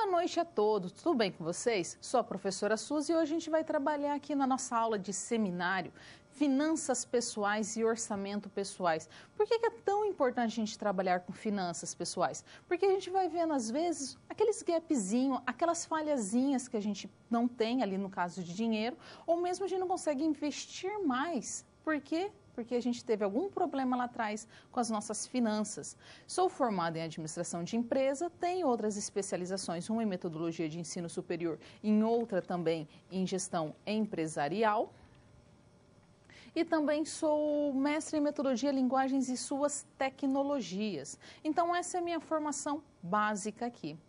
Boa noite a todos, tudo bem com vocês? Sou a professora Suzy e hoje a gente vai trabalhar aqui na nossa aula de seminário Finanças Pessoais e Orçamento Pessoais. Por que é tão importante a gente trabalhar com finanças pessoais? Porque a gente vai vendo às vezes aqueles gapzinhos, aquelas falhazinhas que a gente não tem ali no caso de dinheiro, ou mesmo a gente não consegue investir mais. Por quê? Porque a gente teve algum problema lá atrás com as nossas finanças. Sou formada em administração de empresa, tenho outras especializações, uma em metodologia de ensino superior, em outra também em gestão empresarial. E também sou mestre em metodologia, linguagens e suas tecnologias. Então essa é a minha formação básica aqui.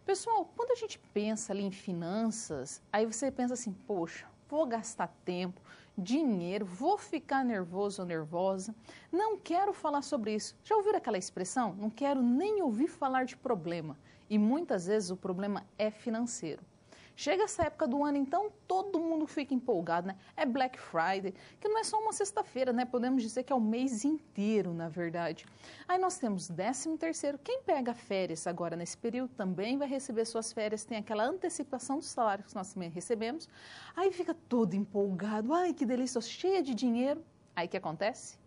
Pessoal, quando a gente pensa ali em finanças, aí você pensa assim, poxa, vou gastar tempo, dinheiro, vou ficar nervoso ou nervosa, não quero falar sobre isso. Já ouviram aquela expressão? Não quero nem ouvir falar de problema. E muitas vezes o problema é financeiro. Chega essa época do ano, então, todo mundo fica empolgado, né? É Black Friday, que não é só uma sexta-feira, né? Podemos dizer que é o mês inteiro, na verdade. Aí nós temos 13º. Quem pega férias agora nesse período também vai receber suas férias, tem aquela antecipação do salário que nós também recebemos. Aí fica todo empolgado, ai que delícia, cheia de dinheiro. Aí o que acontece?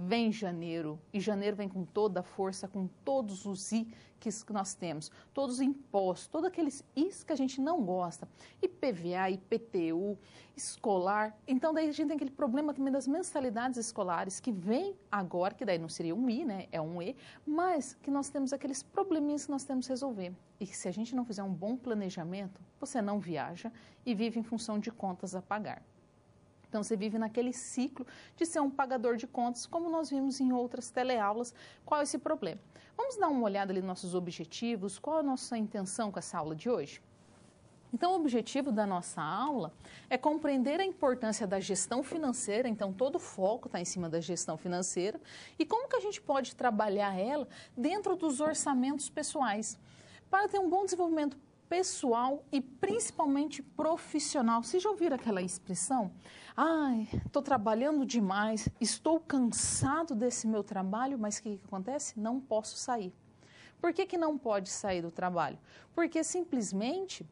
Vem janeiro, e janeiro vem com toda a força, com todos os I que nós temos, todos os impostos, todos aqueles Is que a gente não gosta, IPVA, IPTU, escolar. Então, daí a gente tem aquele problema também das mensalidades escolares que vem agora, que daí não seria um I, né? É um E, mas que nós temos aqueles probleminhas que nós temos que resolver. E que se a gente não fizer um bom planejamento, você não viaja e vive em função de contas a pagar. Então, você vive naquele ciclo de ser um pagador de contas, como nós vimos em outras teleaulas. Qual é esse problema? Vamos dar uma olhada ali nos nossos objetivos, qual é a nossa intenção com essa aula de hoje? Então, o objetivo da nossa aula é compreender a importância da gestão financeira, então todo o foco está em cima da gestão financeira, e como que a gente pode trabalhar ela dentro dos orçamentos pessoais, para ter um bom desenvolvimento pessoal e principalmente profissional. Vocês já ouviram aquela expressão? Ai, estou trabalhando demais, estou cansado desse meu trabalho, mas o que acontece? Não posso sair. Por que não pode sair do trabalho? Porque simplesmente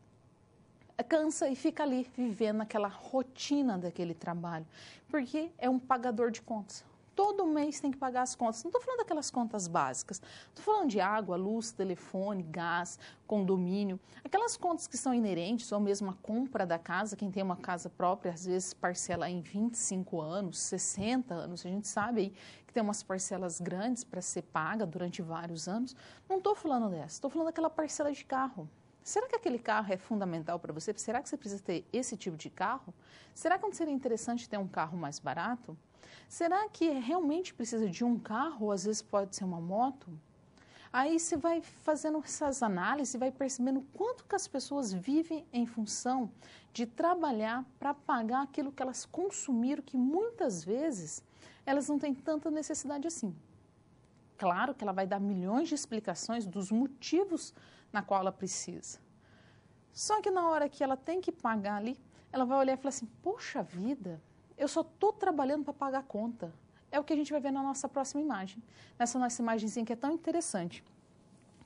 cansa e fica ali vivendo aquela rotina daquele trabalho, porque é um pagador de contas. Todo mês tem que pagar as contas. Não estou falando daquelas contas básicas. Estou falando de água, luz, telefone, gás, condomínio. Aquelas contas que são inerentes, ou mesmo a compra da casa. Quem tem uma casa própria, às vezes parcela em 25 anos, 60 anos. A gente sabe aí que tem umas parcelas grandes para ser paga durante vários anos. Não estou falando dessa. Estou falando daquela parcela de carro. Será que aquele carro é fundamental para você? Será que você precisa ter esse tipo de carro? Será que não seria interessante ter um carro mais barato? Será que realmente precisa de um carro ou às vezes pode ser uma moto? Aí você vai fazendo essas análises e vai percebendo quanto que as pessoas vivem em função de trabalhar para pagar aquilo que elas consumiram, que muitas vezes elas não têm tanta necessidade assim. Claro que ela vai dar milhões de explicações dos motivos na qual ela precisa. Só que na hora que ela tem que pagar ali, ela vai olhar e falar assim, poxa vida, eu só estou trabalhando para pagar a conta. É o que a gente vai ver na nossa próxima imagem. Nessa nossa imagenzinha que é tão interessante.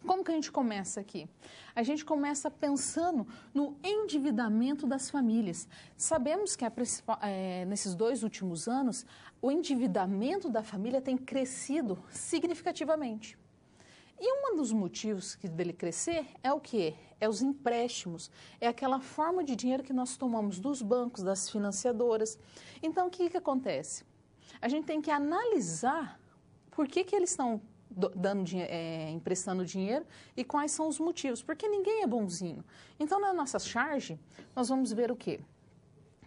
Como que a gente começa aqui? A gente começa pensando no endividamento das famílias. Sabemos que nesses 2 últimos anos, o endividamento da família tem crescido significativamente. E um dos motivos dele crescer é o quê? É os empréstimos, é aquela forma de dinheiro que nós tomamos dos bancos, das financiadoras. Então, o que acontece? A gente tem que analisar por que eles estão emprestando dinheiro e quais são os motivos, porque ninguém é bonzinho. Então, na nossa charge, nós vamos ver o quê?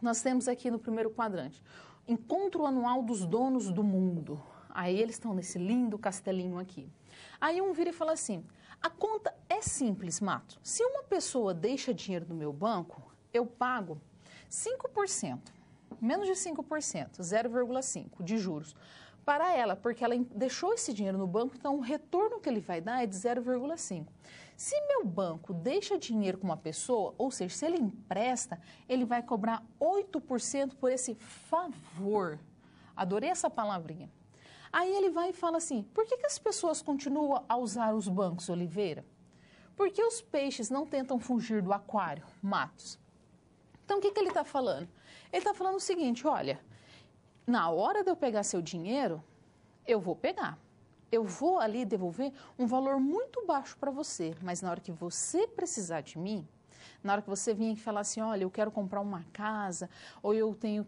Nós temos aqui no primeiro quadrante, encontro anual dos donos do mundo. Aí eles estão nesse lindo castelinho aqui. Aí um vira e fala assim, a conta é simples, Mato. Se uma pessoa deixa dinheiro no meu banco, eu pago 5%, menos de 5%, 0,5% de juros para ela, porque ela deixou esse dinheiro no banco, então o retorno que ele vai dar é de 0,5%. Se meu banco deixa dinheiro com uma pessoa, ou seja, se ele empresta, ele vai cobrar 8% por esse favor. Adorei essa palavrinha. Aí ele vai e fala assim, por que as pessoas continuam a usar os bancos, Oliveira? Por que os peixes não tentam fugir do aquário? Matos. Então, o que ele está falando? Ele está falando o seguinte, olha, na hora de eu pegar seu dinheiro, eu vou pegar. Eu vou ali devolver um valor muito baixo para você, mas na hora que você precisar de mim, na hora que você vir e falar assim, olha, eu quero comprar uma casa, ou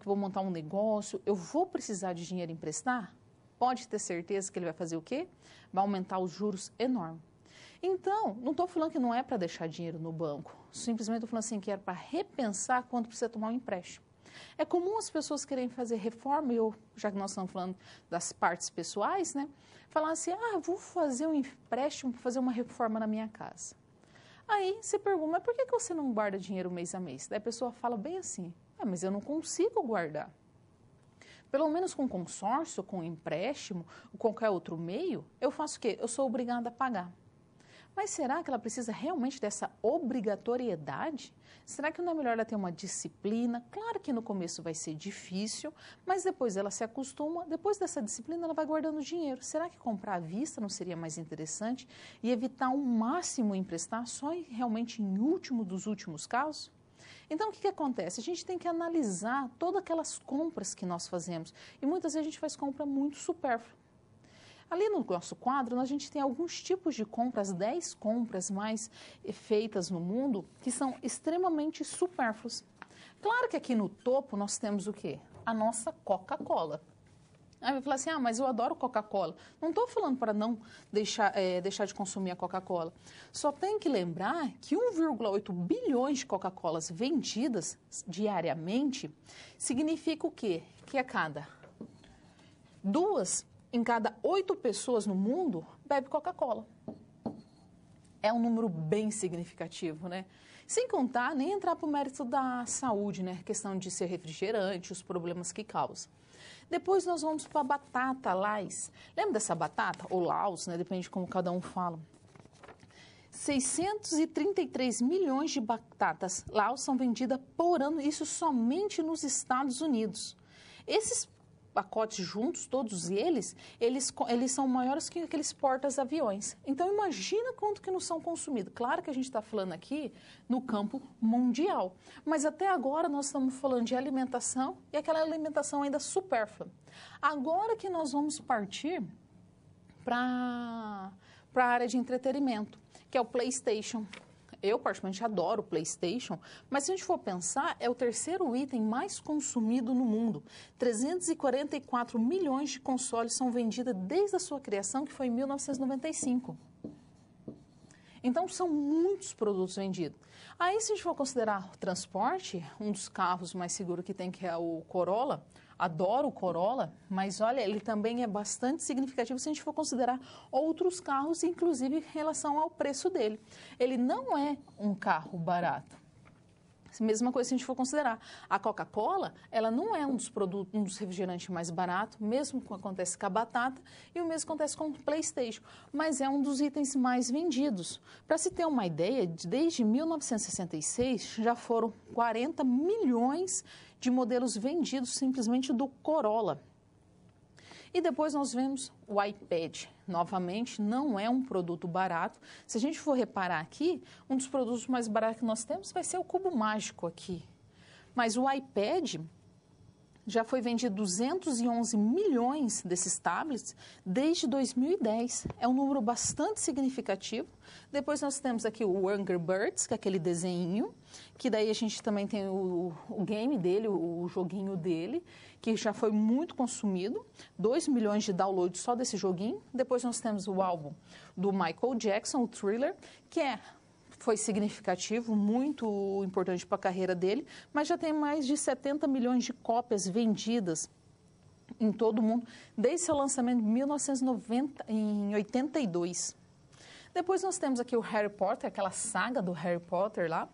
vou montar um negócio, eu vou precisar de dinheiro emprestar, pode ter certeza que ele vai fazer o quê? Vai aumentar os juros enorme. Então, não estou falando que não é para deixar dinheiro no banco, simplesmente estou falando assim que é para repensar quando precisa tomar um empréstimo. É comum as pessoas querem fazer reforma, já que nós estamos falando das partes pessoais, né? Falar assim, vou fazer um empréstimo, fazer uma reforma na minha casa. Aí você pergunta, mas por que você não guarda dinheiro mês a mês? Daí a pessoa fala bem assim, mas eu não consigo guardar. Pelo menos com consórcio, com empréstimo, ou qualquer outro meio, eu faço o quê? Eu sou obrigada a pagar. Mas será que ela precisa realmente dessa obrigatoriedade? Será que não é melhor ela ter uma disciplina? Claro que no começo vai ser difícil, mas depois ela se acostuma, depois dessa disciplina ela vai guardando dinheiro. Será que comprar à vista não seria mais interessante e evitar ao máximo emprestar só realmente em último dos últimos casos? Então, o que acontece? A gente tem que analisar todas aquelas compras que nós fazemos e muitas vezes a gente faz compra muito supérflua. Ali no nosso quadro, a gente tem alguns tipos de compras, 10 compras mais feitas no mundo, que são extremamente supérfluas. Claro que aqui no topo nós temos o quê? A nossa Coca-Cola. Aí vai falar assim, mas eu adoro Coca-Cola. Não estou falando para não deixar de consumir a Coca-Cola. Só tem que lembrar que 1,8 bilhões de Coca-Colas vendidas diariamente significa o quê? Que em cada 8 pessoas no mundo bebe Coca-Cola. É um número bem significativo, né? Sem contar, nem entrar para o mérito da saúde, né? Questão de ser refrigerante, os problemas que causa. Depois nós vamos para a batata Lays. Lembra dessa batata? Ou Laos, né? Depende de como cada um fala. 633 milhões de batatas Laos são vendidas por ano, isso somente nos Estados Unidos. Esses pacotes juntos, todos eles são maiores que aqueles portas-aviões. Então, imagina quanto que não são consumidos. Claro que a gente está falando aqui no campo mundial, mas até agora nós estamos falando de alimentação e aquela alimentação ainda supérflua. Agora que nós vamos partir para a área de entretenimento, que é o PlayStation. Eu, particularmente, adoro o PlayStation, mas se a gente for pensar, é o terceiro item mais consumido no mundo. 344 milhões de consoles são vendidos desde a sua criação, que foi em 1995. Então, são muitos produtos vendidos. Aí, se a gente for considerar o transporte, um dos carros mais seguros que tem, que é o Corolla, adoro o Corolla, mas olha, ele também é bastante significativo se a gente for considerar outros carros, inclusive em relação ao preço dele. Ele não é um carro barato. Mesma coisa se a gente for considerar. A Coca-Cola, ela não é um dos refrigerantes mais baratos, mesmo que acontece com a batata, e o mesmo acontece com o PlayStation, mas é um dos itens mais vendidos. Para se ter uma ideia, desde 1966 já foram 40 milhões de modelos vendidos simplesmente do Corolla. E depois nós vemos o iPad. Novamente, não é um produto barato. Se a gente for reparar aqui, um dos produtos mais baratos que nós temos vai ser o cubo mágico aqui. Mas o iPad já foi vendido 211 milhões desses tablets desde 2010. É um número bastante significativo. Depois nós temos aqui o Angry Birds, que é aquele desenho, que daí a gente também tem o game dele, o joguinho dele, que já foi muito consumido, 2 milhões de downloads só desse joguinho. Depois nós temos o álbum do Michael Jackson, o Thriller, que foi significativo, muito importante para a carreira dele, mas já tem mais de 70 milhões de cópias vendidas em todo o mundo, desde seu lançamento em 1982. Depois nós temos aqui o Harry Potter, aquela saga do Harry Potter lá,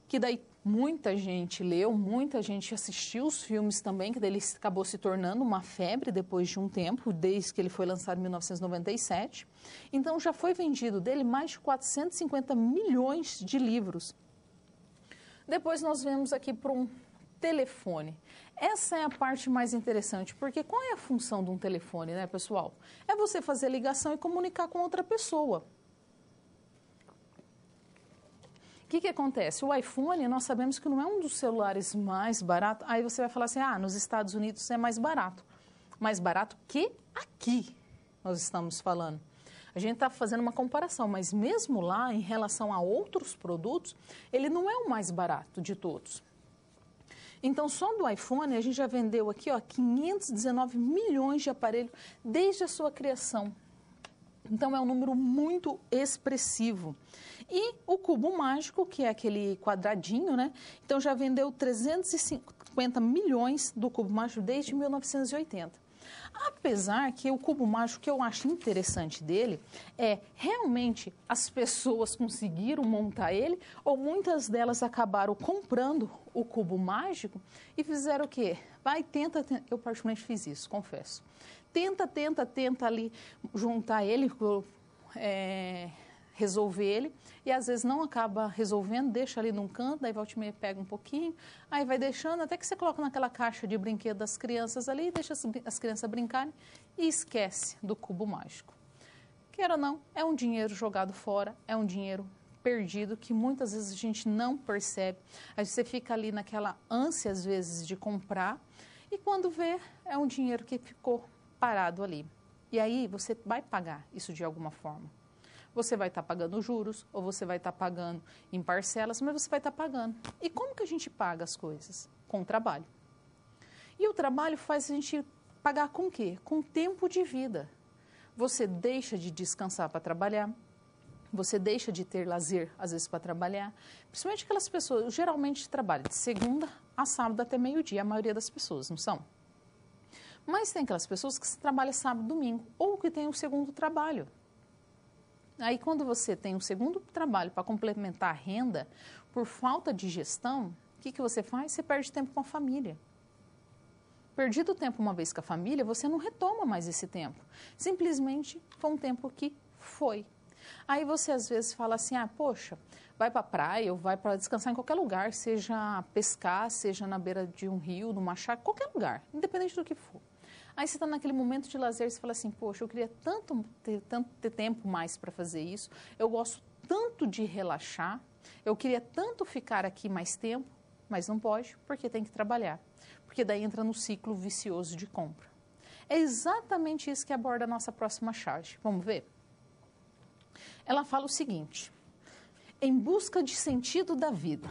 que daí muita gente leu, muita gente assistiu os filmes também, que daí ele acabou se tornando uma febre depois de um tempo, desde que ele foi lançado em 1997. Então, já foi vendido dele mais de 450 milhões de livros. Depois nós vemos aqui para um telefone. Essa é a parte mais interessante, porque qual é a função de um telefone, né, pessoal? É você fazer ligação e comunicar com outra pessoa. que acontece? O iPhone, nós sabemos que não é um dos celulares mais baratos. Aí você vai falar assim, nos Estados Unidos é mais barato. Mais barato que aqui, nós estamos falando. A gente está fazendo uma comparação, mas mesmo lá, em relação a outros produtos, ele não é o mais barato de todos. Então, só do iPhone, a gente já vendeu aqui 519 milhões de aparelhos desde a sua criação. Então, é um número muito expressivo. E o cubo mágico, que é aquele quadradinho, né? Então, já vendeu 350 milhões do cubo mágico desde 1980. Apesar que o cubo mágico, que eu acho interessante dele, é realmente as pessoas conseguiram montar ele, ou muitas delas acabaram comprando o cubo mágico e fizeram o quê? Tenta. Eu particularmente fiz isso, confesso. Tenta ali juntar ele, resolver ele, e às vezes não acaba resolvendo, deixa ali num canto, daí volta e meia pega um pouquinho, aí vai deixando, até que você coloca naquela caixa de brinquedo das crianças ali, deixa as crianças brincarem e esquece do cubo mágico. Queira ou não, é um dinheiro jogado fora, é um dinheiro perdido que muitas vezes a gente não percebe. Aí você fica ali naquela ânsia, às vezes, de comprar, e quando vê, é um dinheiro que ficou parado ali. E aí você vai pagar isso de alguma forma. Você vai estar pagando juros, ou você vai estar pagando em parcelas, mas você vai estar pagando. E como que a gente paga as coisas? Com o trabalho. E o trabalho faz a gente pagar com o quê? Com tempo de vida. Você deixa de descansar para trabalhar, você deixa de ter lazer, às vezes, para trabalhar. Principalmente aquelas pessoas, geralmente trabalham de segunda a sábado até meio-dia, a maioria das pessoas, não são? Mas tem aquelas pessoas que trabalham sábado e domingo, ou que tem o segundo trabalho. Aí, quando você tem um segundo trabalho para complementar a renda, por falta de gestão, o que você faz? Você perde tempo com a família. Perdido o tempo uma vez com a família, você não retoma mais esse tempo. Simplesmente foi um tempo que foi. Aí você às vezes fala assim, poxa, vai para a praia ou vai para descansar em qualquer lugar, seja pescar, seja na beira de um rio, numa chácara, qualquer lugar, independente do que for. Aí você está naquele momento de lazer e você fala assim, poxa, eu queria tanto ter tempo mais para fazer isso, eu gosto tanto de relaxar, eu queria tanto ficar aqui mais tempo, mas não pode porque tem que trabalhar, porque daí entra no ciclo vicioso de compra. É exatamente isso que aborda a nossa próxima charge. Vamos ver? Ela fala o seguinte, em busca de sentido da vida.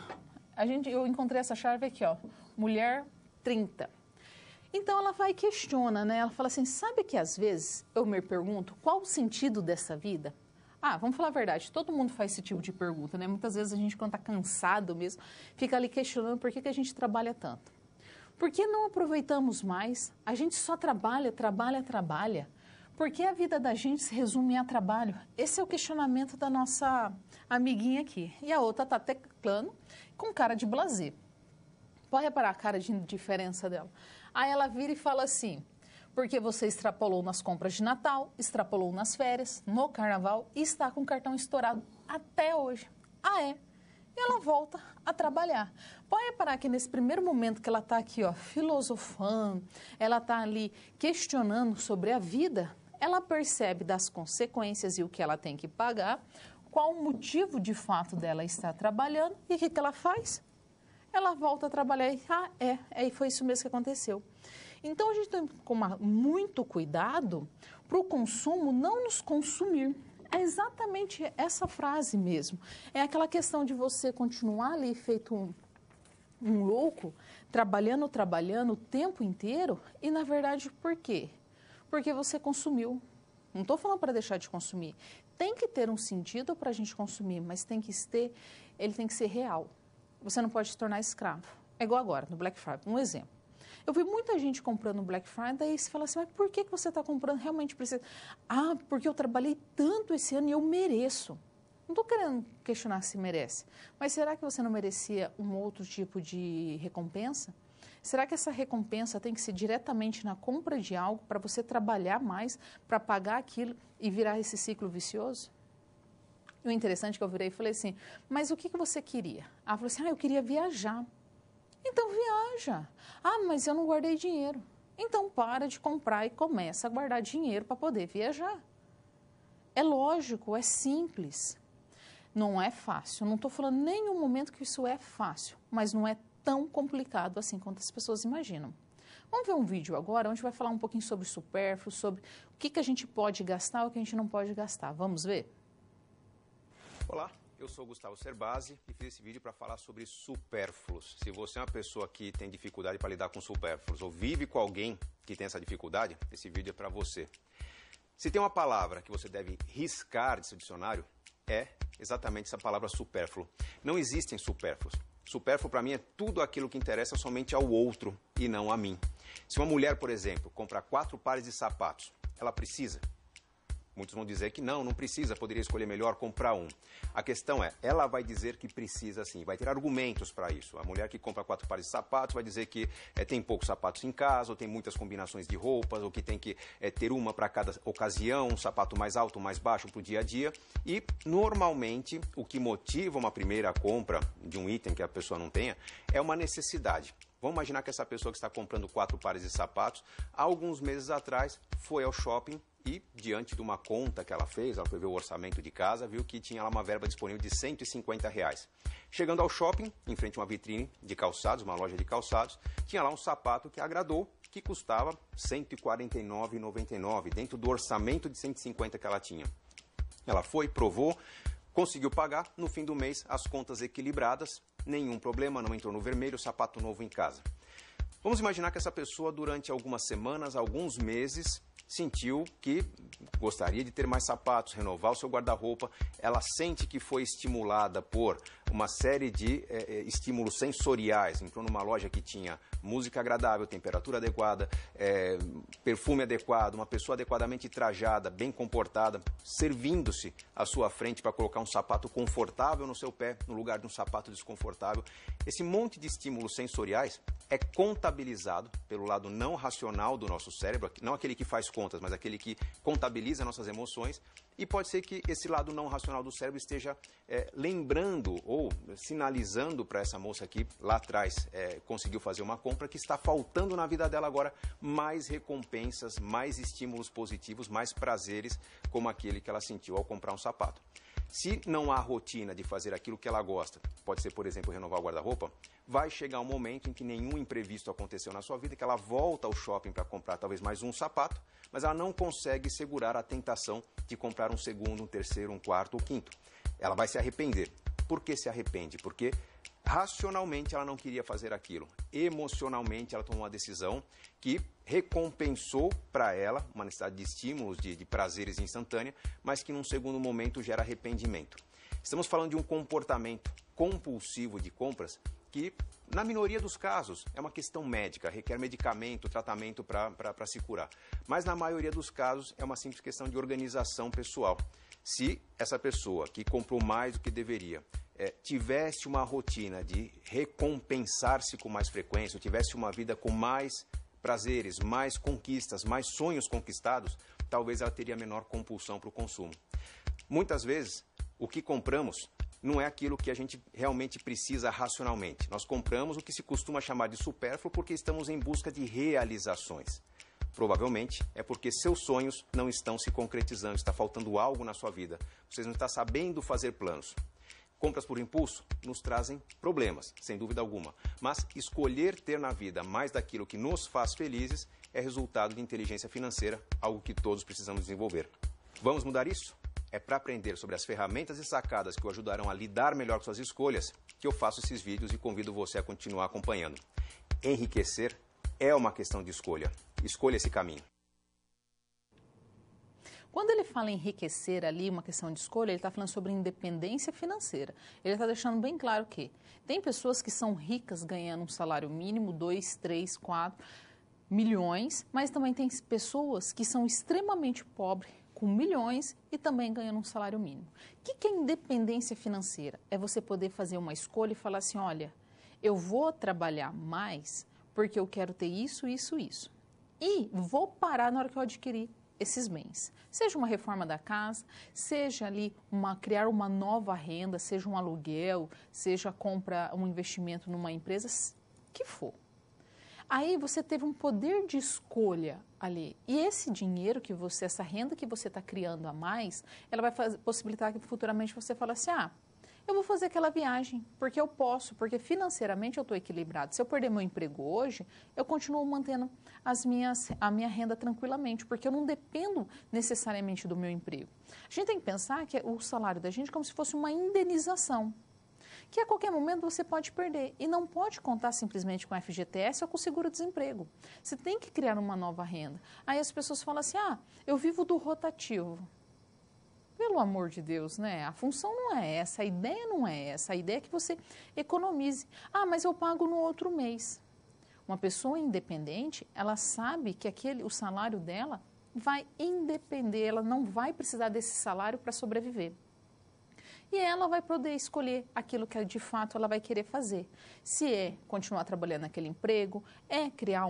Eu encontrei essa chave aqui, mulher 30. Então, ela vai e questiona, né? Ela fala assim, sabe que às vezes eu me pergunto qual o sentido dessa vida? Vamos falar a verdade, todo mundo faz esse tipo de pergunta, né? Muitas vezes a gente, quando está cansado mesmo, fica ali questionando por que a gente trabalha tanto. Por que não aproveitamos mais? A gente só trabalha. Por que a vida da gente se resume a trabalho? Esse é o questionamento da nossa amiguinha aqui. E a outra está teclando com cara de blasé. Pode reparar a cara de diferença dela. Aí ela vira e fala assim, porque você extrapolou nas compras de Natal, extrapolou nas férias, no carnaval e está com o cartão estourado até hoje. E ela volta a trabalhar. Pode reparar que nesse primeiro momento que ela está aqui, filosofando, ela está ali questionando sobre a vida, ela percebe das consequências e o que ela tem que pagar, qual o motivo de fato dela estar trabalhando e o que ela faz? Ela volta a trabalhar e foi isso mesmo que aconteceu. Então, a gente tem que tomar muito cuidado para o consumo não nos consumir. É exatamente essa frase mesmo. É aquela questão de você continuar ali feito um louco, trabalhando o tempo inteiro e, na verdade, por quê? Porque você consumiu. Não estou falando para deixar de consumir. Tem que ter um sentido para a gente consumir, mas ele tem que ser real. Você não pode se tornar escravo. É igual agora, no Black Friday. Um exemplo. Eu vi muita gente comprando no Black Friday e você fala assim, mas por que você está comprando? Realmente precisa? Porque eu trabalhei tanto esse ano e eu mereço. Não estou querendo questionar se merece, mas será que você não merecia um outro tipo de recompensa? Será que essa recompensa tem que ser diretamente na compra de algo para você trabalhar mais, para pagar aquilo e virar esse ciclo vicioso? E o interessante é que eu virei e falei assim, mas o que você queria? Ela falou assim, eu queria viajar. Então viaja. Mas eu não guardei dinheiro. Então para de comprar e começa a guardar dinheiro para poder viajar. É lógico, é simples. Não é fácil, não estou falando em nenhum momento que isso é fácil, mas não é tão complicado assim quanto as pessoas imaginam. Vamos ver um vídeo agora onde vai falar um pouquinho sobre supérfluo, sobre o que a gente pode gastar e o que a gente não pode gastar. Vamos ver? Olá, eu sou Gustavo Cerbasi e fiz esse vídeo para falar sobre supérfluos. Se você é uma pessoa que tem dificuldade para lidar com supérfluos ou vive com alguém que tem essa dificuldade, esse vídeo é para você. Se tem uma palavra que você deve riscar de seu dicionário, é exatamente essa palavra supérfluo. Não existem supérfluos. Supérfluo para mim é tudo aquilo que interessa somente ao outro e não a mim. Se uma mulher, por exemplo, compra 4 pares de sapatos, ela precisa? Muitos vão dizer que não precisa, poderia escolher melhor comprar um. A questão é, ela vai dizer que precisa sim, vai ter argumentos para isso. A mulher que compra 4 pares de sapatos vai dizer que tem poucos sapatos em casa, ou tem muitas combinações de roupas, ou que tem que ter uma para cada ocasião, um sapato mais alto, mais baixo para o dia a dia. E, normalmente, o que motiva uma primeira compra de um item que a pessoa não tenha é uma necessidade. Vamos imaginar que essa pessoa que está comprando 4 pares de sapatos, há alguns meses atrás, foi ao shopping e, diante de uma conta que ela fez, ela foi ver o orçamento de casa, viu que tinha lá uma verba disponível de R$150. Chegando ao shopping, em frente a uma vitrine de calçados, uma loja de calçados, tinha lá um sapato que agradou, que custava R$149,99, dentro do orçamento de R$150 que ela tinha. Ela foi, provou, conseguiu pagar, no fim do mês, as contas equilibradas, nenhum problema, não entrou no vermelho, sapato novo em casa. Vamos imaginar que essa pessoa, durante algumas semanas, alguns meses, sentiu que gostaria de ter mais sapatos, renovar o seu guarda-roupa. Ela sente que foi estimulada por uma série de estímulos sensoriais. Entrou numa loja que tinha música agradável, temperatura adequada, perfume adequado, uma pessoa adequadamente trajada, bem comportada, servindo-se à sua frente para colocar um sapato confortável no seu pé, no lugar de um sapato desconfortável. Esse monte de estímulos sensoriais é contabilizado pelo lado não racional do nosso cérebro, não aquele que faz contas, mas aquele que contabiliza nossas emoções, e pode ser que esse lado não racional do cérebro esteja lembrando ou sinalizando para essa moça que lá atrás conseguiu fazer uma compra que está faltando na vida dela agora mais recompensas, mais estímulos positivos, mais prazeres como aquele que ela sentiu ao comprar um sapato. Se não há rotina de fazer aquilo que ela gosta, pode ser, por exemplo, renovar o guarda-roupa, vai chegar um momento em que nenhum imprevisto aconteceu na sua vida, que ela volta ao shopping para comprar talvez mais um sapato, mas ela não consegue segurar a tentação de comprar um segundo, um terceiro, um quarto ou quinto. Ela vai se arrepender. Por que se arrepende? Porque racionalmente ela não queria fazer aquilo. Emocionalmente ela tomou uma decisão que recompensou para ela uma necessidade de estímulos, de prazeres instantâneos, mas que num segundo momento gera arrependimento. Estamos falando de um comportamento compulsivo de compras que, na minoria dos casos, é uma questão médica, requer medicamento, tratamento para se curar. Mas na maioria dos casos é uma simples questão de organização pessoal. Se essa pessoa que comprou mais do que deveria tivesse uma rotina de recompensar-se com mais frequência, ou tivesse uma vida com mais prazeres, mais conquistas, mais sonhos conquistados, talvez ela teria menor compulsão para o consumo. Muitas vezes, o que compramos não é aquilo que a gente realmente precisa racionalmente. Nós compramos o que se costuma chamar de supérfluo porque estamos em busca de realizações. Provavelmente é porque seus sonhos não estão se concretizando, está faltando algo na sua vida. Você não está sabendo fazer planos. Compras por impulso nos trazem problemas, sem dúvida alguma. Mas escolher ter na vida mais daquilo que nos faz felizes é resultado de inteligência financeira, algo que todos precisamos desenvolver. Vamos mudar isso? É para aprender sobre as ferramentas e sacadas que o ajudarão a lidar melhor com suas escolhas que eu faço esses vídeos e convido você a continuar acompanhando. Enriquecer é uma questão de escolha. Escolha esse caminho. Quando ele fala em enriquecer ali, uma questão de escolha, ele está falando sobre independência financeira. Ele está deixando bem claro que tem pessoas que são ricas ganhando um salário mínimo, 2, 3, 4 milhões, mas também tem pessoas que são extremamente pobres, com milhões e também ganhando um salário mínimo. O que é independência financeira? É você poder fazer uma escolha e falar assim, olha, eu vou trabalhar mais porque eu quero ter isso, isso, isso. E vou parar na hora que eu adquirir esses bens. Seja uma reforma da casa, seja ali criar uma nova renda, seja um aluguel, seja compra, um investimento numa empresa, que for. Aí você teve um poder de escolha ali. E esse dinheiro que você, essa renda que você está criando a mais, ela vai possibilitar que futuramente você fale assim, ah, eu vou fazer aquela viagem, porque eu posso, porque financeiramente eu estou equilibrado. Se eu perder meu emprego hoje, eu continuo mantendo a minha renda tranquilamente, porque eu não dependo necessariamente do meu emprego. A gente tem que pensar que o salário da gente é como se fosse uma indenização, que a qualquer momento você pode perder. E não pode contar simplesmente com o FGTS ou com o seguro-desemprego. Você tem que criar uma nova renda. Aí as pessoas falam assim, ah, eu vivo do rotativo. Pelo amor de Deus, né? A função não é essa, a ideia não é essa. A ideia é que você economize. Ah, mas eu pago no outro mês. Uma pessoa independente, ela sabe que o salário dela vai independer, ela não vai precisar desse salário para sobreviver. E ela vai poder escolher aquilo que de fato ela vai querer fazer. Se é continuar trabalhando naquele emprego, é criar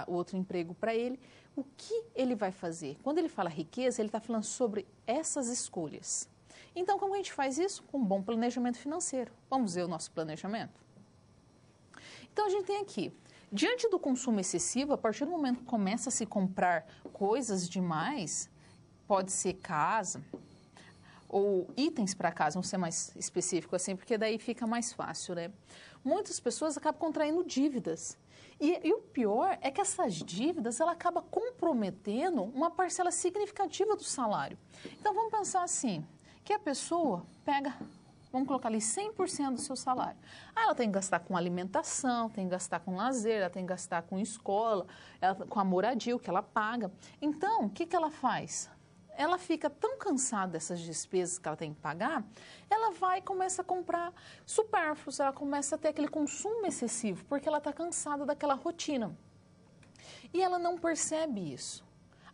outro emprego para ele, o que ele vai fazer? Quando ele fala riqueza, ele está falando sobre essas escolhas. Então, como a gente faz isso? Com um bom planejamento financeiro. Vamos ver o nosso planejamento? Então, a gente tem aqui, diante do consumo excessivo, a partir do momento que começa a se comprar coisas demais, pode ser casa, ou itens para casa, vamos ser mais específico assim, porque daí fica mais fácil, né? Muitas pessoas acabam contraindo dívidas. E o pior é que essas dívidas, ela acaba comprometendo uma parcela significativa do salário. Então, vamos pensar assim, que a pessoa pega, vamos colocar ali 100% do seu salário. Ah, ela tem que gastar com alimentação, tem que gastar com lazer, ela tem que gastar com escola, com a moradia, o que ela paga. Então, o que ela faz? Ela fica tão cansada dessas despesas que ela tem que pagar, ela vai e começa a comprar supérfluos, ela começa a ter aquele consumo excessivo, porque ela está cansada daquela rotina. E ela não percebe isso.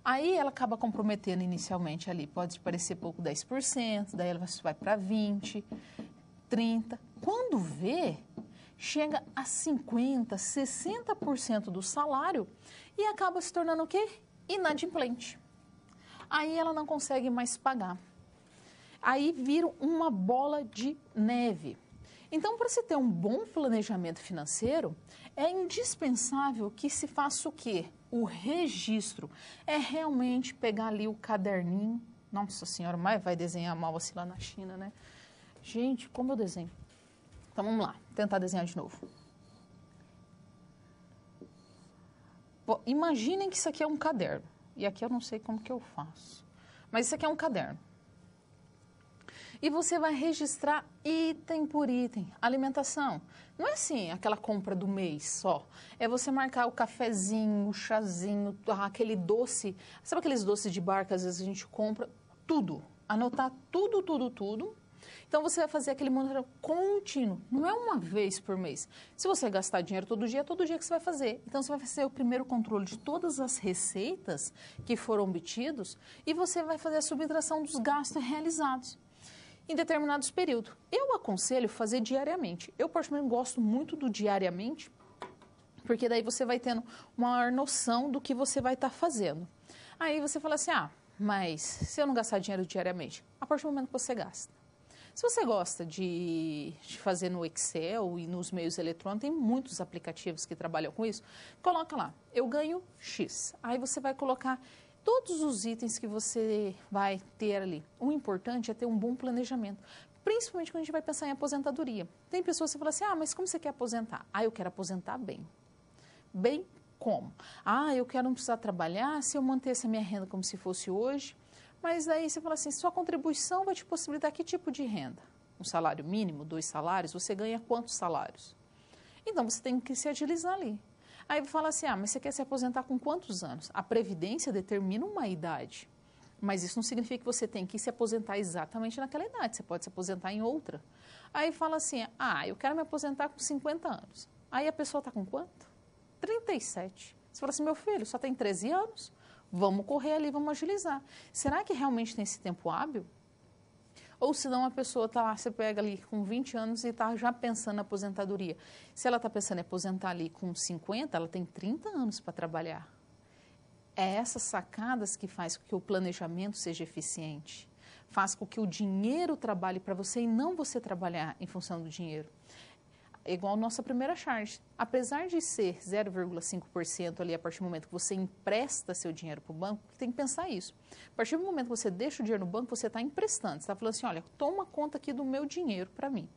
Aí ela acaba comprometendo inicialmente ali, pode parecer pouco 10%, daí ela vai para 20%, 30%. Quando vê, chega a 50%, 60% do salário e acaba se tornando o quê? Inadimplente. Aí ela não consegue mais pagar. Aí vira uma bola de neve. Então, para se ter um bom planejamento financeiro, é indispensável que se faça o quê? O registro. É realmente pegar ali o caderninho. Nossa Senhora, mas vai desenhar mal assim lá na China, né? Gente, como eu desenho? Então, vamos lá. Tentar desenhar de novo. Bom, imaginem que isso aqui é um caderno. E aqui eu não sei como que eu faço. Mas isso aqui é um caderno. E você vai registrar item por item. Alimentação. Não é assim, aquela compra do mês só. É você marcar o cafezinho, o chazinho, aquele doce. Sabe aqueles doces de bar que às vezes a gente compra? Tudo. Anotar tudo, tudo, tudo. Então, você vai fazer aquele monitoramento contínuo, não é uma vez por mês. Se você gastar dinheiro todo dia que você vai fazer. Então, você vai fazer o primeiro controle de todas as receitas que foram obtidos e você vai fazer a subtração dos gastos realizados em determinados períodos. Eu aconselho fazer diariamente. Eu, particularmente, gosto muito do diariamente, porque daí você vai tendo uma maior noção do que você vai estar fazendo. Aí você fala assim, ah, mas se eu não gastar dinheiro diariamente? A partir do momento que você gasta. Se você gosta de fazer no Excel e nos meios eletrônicos, tem muitos aplicativos que trabalham com isso, coloca lá, eu ganho X. Aí você vai colocar todos os itens que você vai ter ali. O importante é ter um bom planejamento, principalmente quando a gente vai pensar em aposentadoria. Tem pessoas que falam assim, ah, mas como você quer aposentar? Ah, eu quero aposentar bem. Bem como? Ah, eu quero não precisar trabalhar, se eu mantesse a minha renda como se fosse hoje. Mas aí você fala assim, sua contribuição vai te possibilitar que tipo de renda? Um salário mínimo, 2 salários, você ganha quantos salários? Então, você tem que se agilizar ali. Aí fala assim, ah, mas você quer se aposentar com quantos anos? A Previdência determina uma idade, mas isso não significa que você tem que se aposentar exatamente naquela idade, você pode se aposentar em outra. Aí fala assim, ah, eu quero me aposentar com 50 anos. Aí a pessoa está com quanto? 37. Você fala assim, meu filho, só tem 13 anos? Vamos correr ali, vamos agilizar. Será que realmente tem esse tempo hábil? Ou senão a pessoa está lá, você pega ali com 20 anos e está já pensando na aposentadoria. Se ela está pensando em aposentar ali com 50, ela tem 30 anos para trabalhar. É essas sacadas que faz com que o planejamento seja eficiente. Faz com que o dinheiro trabalhe para você e não você trabalhar em função do dinheiro. é igual a nossa primeira charge. Apesar de ser 0,5% ali a partir do momento que você empresta seu dinheiro para o banco, tem que pensar isso. A partir do momento que você deixa o dinheiro no banco, você está emprestando. Você está falando assim, olha, toma conta aqui do meu dinheiro para mim.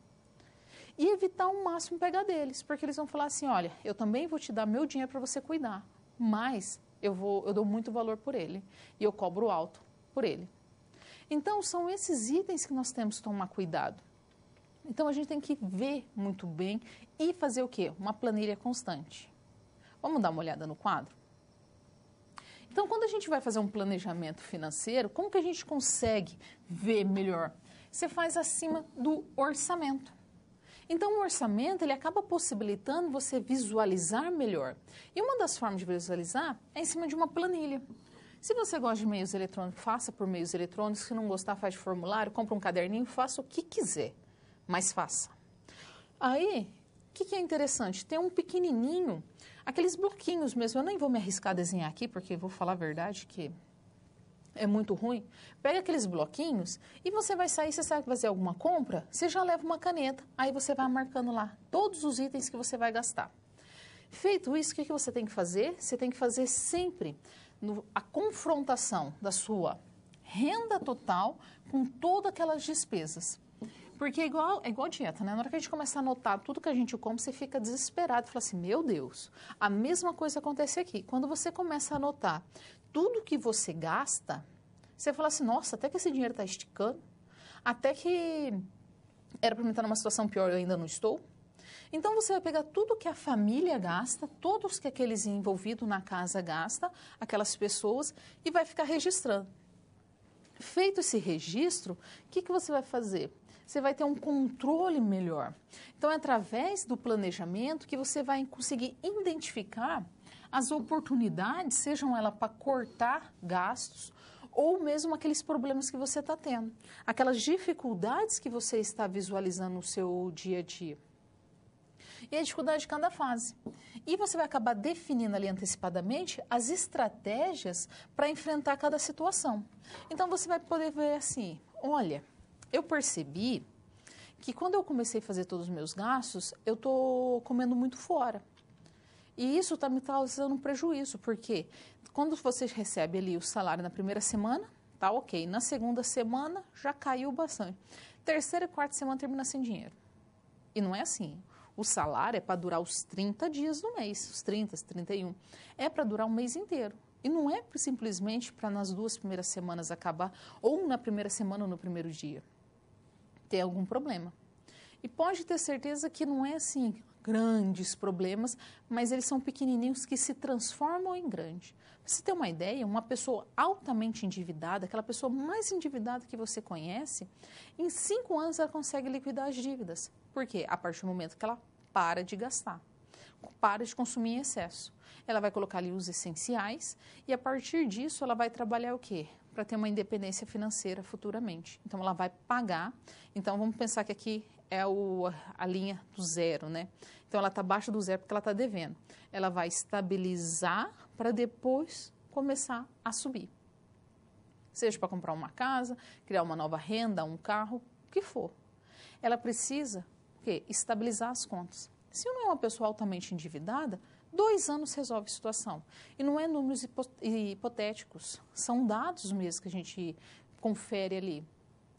E evitar ao máximo pegar deles, porque eles vão falar assim, olha, eu também vou te dar meu dinheiro para você cuidar, mas eu dou muito valor por ele e eu cobro alto por ele. Então, são esses itens que nós temos que tomar cuidado. Então, a gente tem que ver muito bem e fazer o quê? Uma planilha constante. Vamos dar uma olhada no quadro? Então, quando a gente vai fazer um planejamento financeiro, como que a gente consegue ver melhor? Você faz acima do orçamento. Então, o orçamento, ele acaba possibilitando você visualizar melhor. E uma das formas de visualizar é em cima de uma planilha. Se você gosta de meios eletrônicos, faça por meios eletrônicos. Se não gostar, faz de formulário, compra um caderninho, faça o que quiser, mas faça. Aí, o que é interessante? Tem um pequenininho, aqueles bloquinhos mesmo. Eu nem vou me arriscar a desenhar aqui, porque vou falar a verdade que é muito ruim. Pega aqueles bloquinhos e você vai sair, você sabe fazer alguma compra, você já leva uma caneta, aí você vai marcando lá todos os itens que você vai gastar. Feito isso, o que você tem que fazer? Você tem que fazer sempre a confrontação da sua renda total com todas aquelas despesas. Porque é igual dieta, né? Na hora que a gente começa a anotar tudo que a gente compra, você fica desesperado. Fala assim, meu Deus, a mesma coisa acontece aqui. Quando você começa a anotar tudo que você gasta, você fala assim, nossa, até que esse dinheiro está esticando, até que era para mim estar numa situação pior, eu ainda não estou. Então, você vai pegar tudo que a família gasta, todos que aqueles envolvidos na casa gastam, aquelas pessoas, e vai ficar registrando. Feito esse registro, o que você vai fazer? Você vai ter um controle melhor. Então, é através do planejamento que você vai conseguir identificar as oportunidades, sejam elas para cortar gastos, ou mesmo aqueles problemas que você está tendo, aquelas dificuldades que você está visualizando no seu dia a dia. E a dificuldade de cada fase. E você vai acabar definindo ali antecipadamente as estratégias para enfrentar cada situação. Então, você vai poder ver assim, olha, eu percebi que quando eu comecei a fazer todos os meus gastos, eu estou comendo muito fora. E isso está me causando um prejuízo, porque quando você recebe ali o salário na primeira semana, tá ok. Na segunda semana, já caiu bastante. Terceira e quarta semana termina sem dinheiro. E não é assim. O salário é para durar os 30 dias do mês, os 30, os 31. É para durar um mês inteiro. E não é simplesmente para nas 2 primeiras semanas acabar, ou na primeira semana ou no primeiro dia. Tem algum problema. E pode ter certeza que não é assim, grandes problemas, mas eles são pequenininhos que se transformam em grandes. Pra você ter uma ideia, uma pessoa altamente endividada, aquela pessoa mais endividada que você conhece, em 5 anos ela consegue liquidar as dívidas. Por quê? A partir do momento que ela para de gastar, para de consumir em excesso. Ela vai colocar ali os essenciais e a partir disso ela vai trabalhar o quê? Para ter uma independência financeira futuramente. Então ela vai pagar, então vamos pensar que aqui é a linha do zero, né? Então ela está abaixo do zero porque ela está devendo. Ela vai estabilizar para depois começar a subir. Seja para comprar uma casa, criar uma nova renda, um carro, o que for. Ela precisa o quê? Estabilizar as contas. Se não é uma pessoa altamente endividada, 2 anos resolve a situação. E não é números hipotéticos, são dados mesmo que a gente confere ali.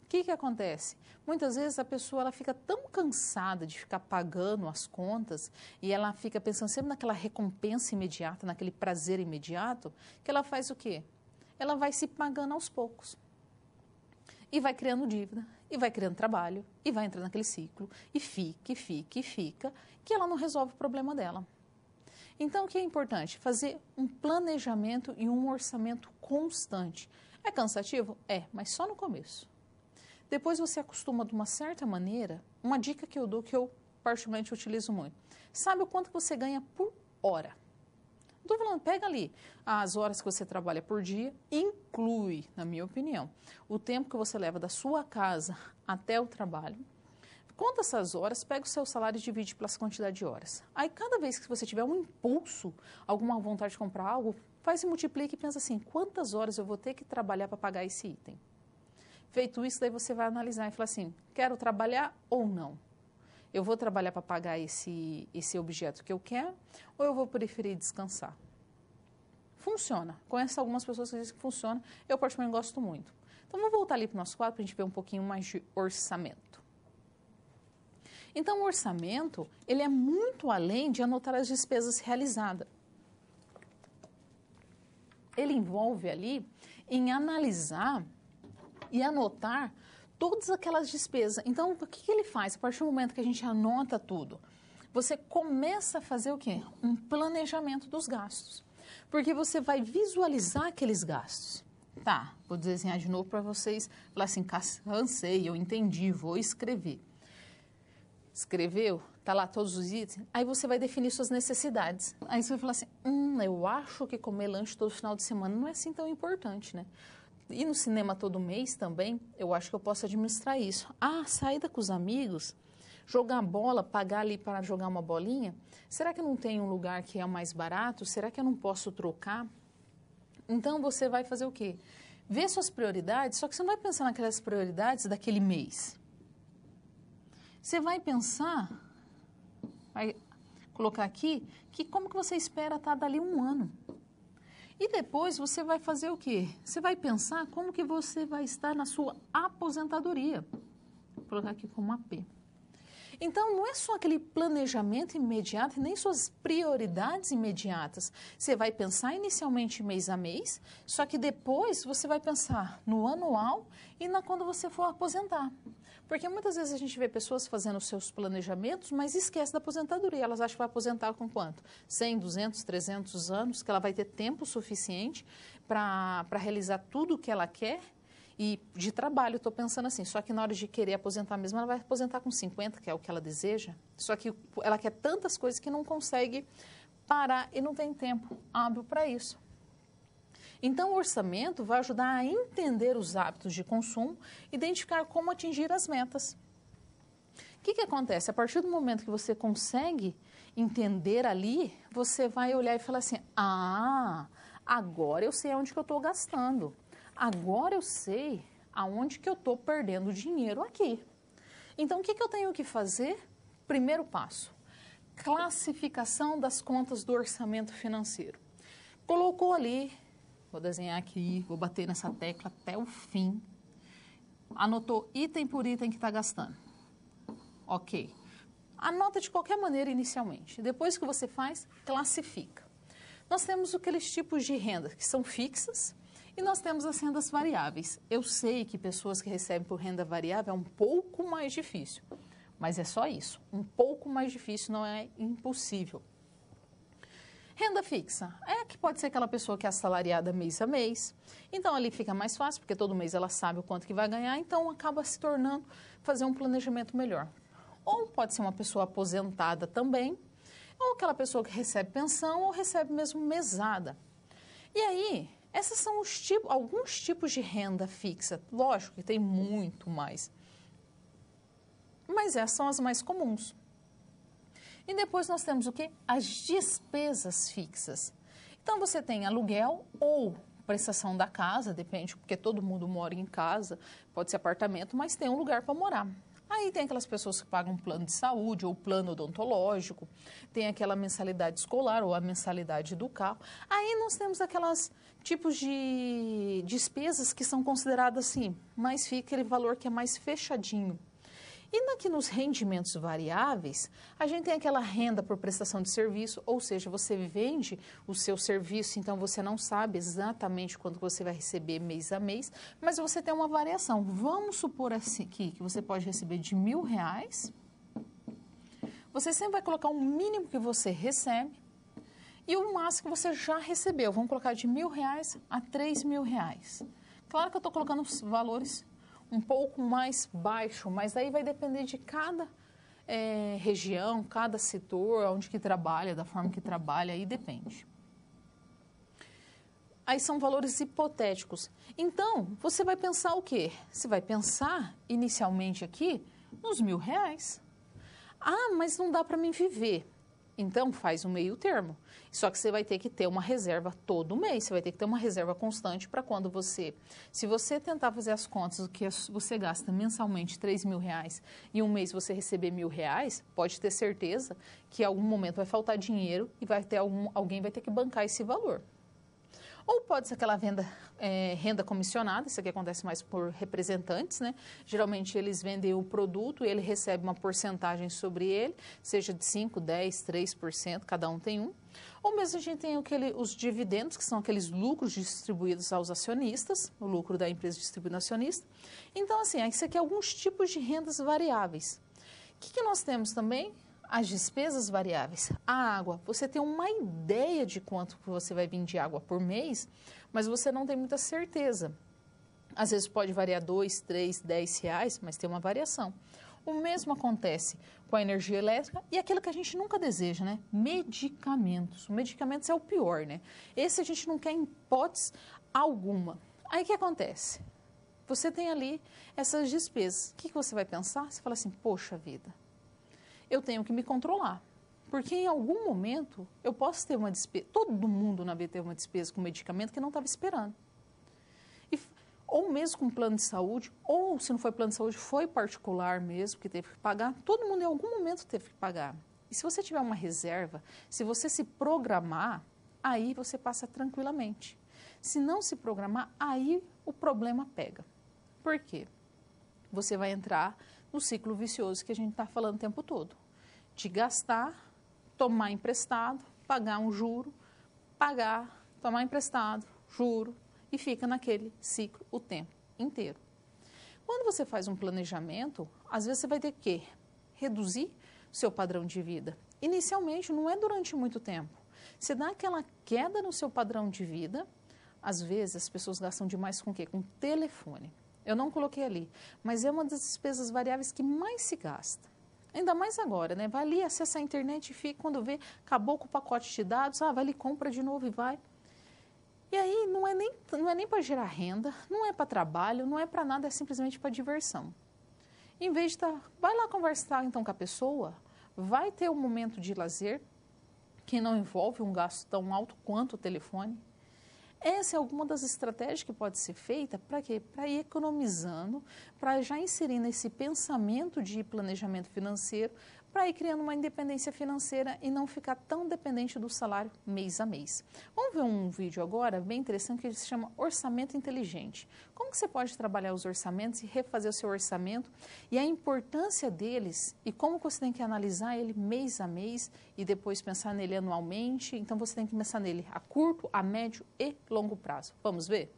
O que acontece? Muitas vezes a pessoa ela fica tão cansada de ficar pagando as contas e ela fica pensando sempre naquela recompensa imediata, naquele prazer imediato, que ela faz o quê? Ela vai se pagando aos poucos. E vai criando dívida, e vai criando trabalho, e vai entrando naquele ciclo, e fica, que ela não resolve o problema dela. Então, o que é importante? Fazer um planejamento e um orçamento constante. É cansativo? É, mas só no começo. Depois você acostuma de uma certa maneira, uma dica que eu dou, que eu particularmente utilizo muito. Sabe o quanto você ganha por hora? Estou falando, pega ali as horas que você trabalha por dia, inclui, na minha opinião, o tempo que você leva da sua casa até o trabalho. Conta essas horas, pega o seu salário e divide pela quantidade de horas. Aí, cada vez que você tiver um impulso, alguma vontade de comprar algo, faz e multiplica e pensa assim, quantas horas eu vou ter que trabalhar para pagar esse item? Feito isso, daí você vai analisar e falar assim, quero trabalhar ou não? Eu vou trabalhar para pagar esse objeto que eu quero ou eu vou preferir descansar? Funciona. Conheço algumas pessoas que dizem que funciona. Eu, particularmente, gosto muito. Então, vamos voltar ali para o nosso quadro para a gente ver um pouquinho mais de orçamento. Então, o orçamento, ele é muito além de anotar as despesas realizadas. Ele envolve ali em analisar e anotar todas aquelas despesas. Então, o que ele faz? A partir do momento que a gente anota tudo, você começa a fazer o quê? Um planejamento dos gastos. Porque você vai visualizar aqueles gastos. Tá, vou desenhar de novo para vocês falar assim, cansei, eu entendi, vou escrever. Escreveu, tá lá todos os itens, aí você vai definir suas necessidades. Aí você vai falar assim, eu acho que comer lanche todo final de semana não é assim tão importante, né? Ir no cinema todo mês também, eu acho que eu posso administrar isso. Ah, saída com os amigos, jogar bola, pagar ali para jogar uma bolinha, será que não tem um lugar que é mais barato? Será que eu não posso trocar? Então, você vai fazer o quê? Ver suas prioridades, só que você não vai pensar naquelas prioridades daquele mês. Você vai pensar, vai colocar aqui, que como que você espera estar dali um ano. E depois você vai fazer o quê? Você vai pensar como que você vai estar na sua aposentadoria. Vou colocar aqui como AP. Então, não é só aquele planejamento imediato, nem suas prioridades imediatas. Você vai pensar inicialmente mês a mês, só que depois você vai pensar no anual e quando você for aposentar. Porque muitas vezes a gente vê pessoas fazendo os seus planejamentos, mas esquece da aposentadoria. Elas acham que vai aposentar com quanto? 100, 200, 300 anos, que ela vai ter tempo suficiente para realizar tudo o que ela quer. E de trabalho, estou pensando assim, só que na hora de querer aposentar mesmo, ela vai aposentar com 50, que é o que ela deseja. Só que ela quer tantas coisas que não consegue parar e não tem tempo hábil para isso. Então, o orçamento vai ajudar a entender os hábitos de consumo, identificar como atingir as metas. O que acontece? A partir do momento que você consegue entender ali, você vai olhar e falar assim, agora eu sei onde que eu estou gastando. Agora eu sei aonde que eu estou perdendo dinheiro aqui. Então, o que eu tenho que fazer? Primeiro passo, classificação das contas do orçamento financeiro. Colocou ali, vou desenhar aqui, vou bater nessa tecla até o fim. Anotou item por item que está gastando. Ok. Anota de qualquer maneira inicialmente. Depois que você faz, classifica. Nós temos aqueles tipos de renda que são fixas, e nós temos as rendas variáveis. Eu sei que pessoas que recebem por renda variável é um pouco mais difícil, mas é só isso. Um pouco mais difícil, não é impossível. Renda fixa é que pode ser aquela pessoa que é assalariada mês a mês. Então, ali fica mais fácil, porque todo mês ela sabe o quanto que vai ganhar, então acaba se tornando fazer um planejamento melhor. Ou pode ser uma pessoa aposentada também, ou aquela pessoa que recebe pensão ou recebe mesmo mesada. E aí, esses são alguns tipos de renda fixa. Lógico que tem muito mais. Mas essas são as mais comuns. E depois nós temos o quê? As despesas fixas. Então, você tem aluguel ou prestação da casa, depende, porque todo mundo mora em casa, pode ser apartamento, mas tem um lugar para morar. Aí tem aquelas pessoas que pagam plano de saúde ou plano odontológico, tem aquela mensalidade escolar ou a mensalidade do carro. Aí nós temos aquelas tipos de despesas que são consideradas assim, mas fica aquele valor que é mais fechadinho. E aqui nos rendimentos variáveis, a gente tem aquela renda por prestação de serviço, ou seja, você vende o seu serviço, então você não sabe exatamente quanto você vai receber mês a mês, mas você tem uma variação. Vamos supor assim aqui que você pode receber de R$1.000, você sempre vai colocar o mínimo que você recebe e o máximo que você já recebeu. Vamos colocar de R$1.000 a R$3.000. Claro que eu estou colocando os valores um pouco mais baixo, mas aí vai depender de cada região, cada setor, onde que trabalha, da forma que trabalha, aí depende. Aí são valores hipotéticos. Então, você vai pensar o quê? Você vai pensar, inicialmente aqui, nos R$1.000. Ah, mas não dá para mim viver. Então, faz um meio termo. Só que você vai ter que ter uma reserva todo mês. Você vai ter que ter uma reserva constante para quando você... Se você tentar fazer as contas do que você gasta mensalmente R$3.000 e um mês você receber R$1.000, pode ter certeza que em algum momento vai faltar dinheiro e alguém vai ter que bancar esse valor. Ou pode ser aquela renda comissionada, isso aqui acontece mais por representantes, né? Geralmente eles vendem o produto e ele recebe uma porcentagem sobre ele, seja de 5%, 10%, 3%, cada um tem um. Ou mesmo a gente tem os dividendos, que são aqueles lucros distribuídos aos acionistas, o lucro da empresa distribuída ao acionista. Então, assim, isso aqui é alguns tipos de rendas variáveis. O que nós temos também? As despesas variáveis. A água, você tem uma ideia de quanto você vai vir de água por mês, mas você não tem muita certeza. Às vezes pode variar R$2, R$3, R$10, mas tem uma variação. O mesmo acontece com a energia elétrica e aquilo que a gente nunca deseja, né? Medicamentos. O medicamentos é o pior, né? Esse a gente não quer em hipótese alguma. Aí o que acontece? Você tem ali essas despesas. O que você vai pensar? Você fala assim, poxa vida, eu tenho que me controlar, porque em algum momento eu posso ter uma despesa, todo mundo na vida teve uma despesa com medicamento que não estava esperando. Ou mesmo com plano de saúde, ou se não foi plano de saúde, foi particular mesmo, que teve que pagar, todo mundo em algum momento teve que pagar. E se você tiver uma reserva, se você se programar, aí você passa tranquilamente. Se não se programar, aí o problema pega. Por quê? Você vai entrar no ciclo vicioso que a gente está falando o tempo todo. De gastar, tomar emprestado, pagar um juro, pagar, tomar emprestado, juro, e fica naquele ciclo o tempo inteiro. Quando você faz um planejamento, às vezes você vai ter que reduzir o seu padrão de vida. Inicialmente, não é durante muito tempo. Você dá aquela queda no seu padrão de vida, às vezes as pessoas gastam demais com o quê? Com telefone. Eu não coloquei ali, mas é uma das despesas variáveis que mais se gasta. Ainda mais agora, né? Vai ali, acessa a internet e fica, quando vê, acabou com o pacote de dados, vai ali, compra de novo e vai. E aí não é nem para gerar renda, não é para trabalho, não é para nada, é simplesmente para diversão. Em vez de vai lá conversar então com a pessoa, vai ter um momento de lazer que não envolve um gasto tão alto quanto o telefone. Essa é alguma das estratégias que pode ser feita para quê? Para ir economizando, para já inserir nesse pensamento de planejamento financeiro, para ir criando uma independência financeira e não ficar tão dependente do salário mês a mês. Vamos ver um vídeo agora bem interessante que se chama Orçamento Inteligente. Como que você pode trabalhar os orçamentos e refazer o seu orçamento e a importância deles e como você tem que analisar ele mês a mês e depois pensar nele anualmente. Então você tem que pensar nele a curto, a médio e longo prazo. Vamos ver?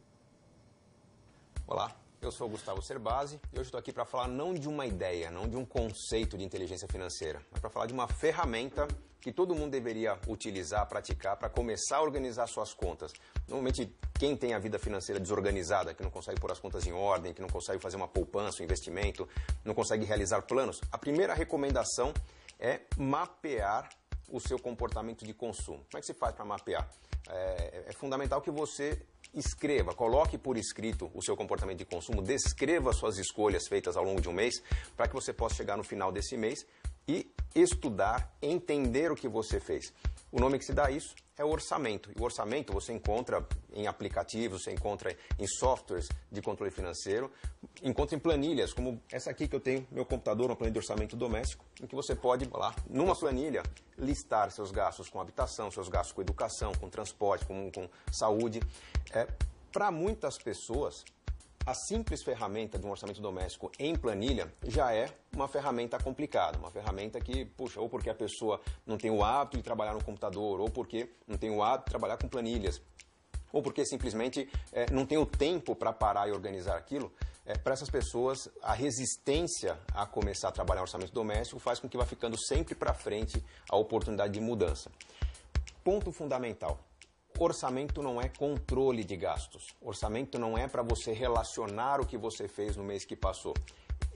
Olá. Eu sou o Gustavo Cerbasi e hoje estou aqui para falar não de uma ideia, não de um conceito de inteligência financeira, mas para falar de uma ferramenta que todo mundo deveria utilizar, praticar para começar a organizar suas contas. Normalmente, quem tem a vida financeira desorganizada, que não consegue pôr as contas em ordem, que não consegue fazer uma poupança, um investimento, não consegue realizar planos, a primeira recomendação é mapear o seu comportamento de consumo. Como é que se faz para mapear? É fundamental que você escreva, coloque por escrito o seu comportamento de consumo, descreva suas escolhas feitas ao longo de um mês, para que você possa chegar no final desse mês e estudar, entender o que você fez. O nome que se dá a isso é o orçamento. E o orçamento você encontra em aplicativos, você encontra em softwares de controle financeiro, encontra em planilhas, como essa aqui que eu tenho no meu computador, uma planilha de orçamento doméstico, em que você pode, lá, numa planilha, listar seus gastos com habitação, seus gastos com educação, com transporte, com saúde. Para muitas pessoas, a simples ferramenta de um orçamento doméstico em planilha já é uma ferramenta complicada, uma ferramenta que, puxa, ou porque a pessoa não tem o hábito de trabalhar no computador, ou porque não tem o hábito de trabalhar com planilhas, ou porque simplesmente não tem o tempo para parar e organizar aquilo. Para essas pessoas, a resistência a começar a trabalhar no orçamento doméstico faz com que vá ficando sempre para frente a oportunidade de mudança. Ponto fundamental. Orçamento não é controle de gastos. Orçamento não é para você relacionar o que você fez no mês que passou.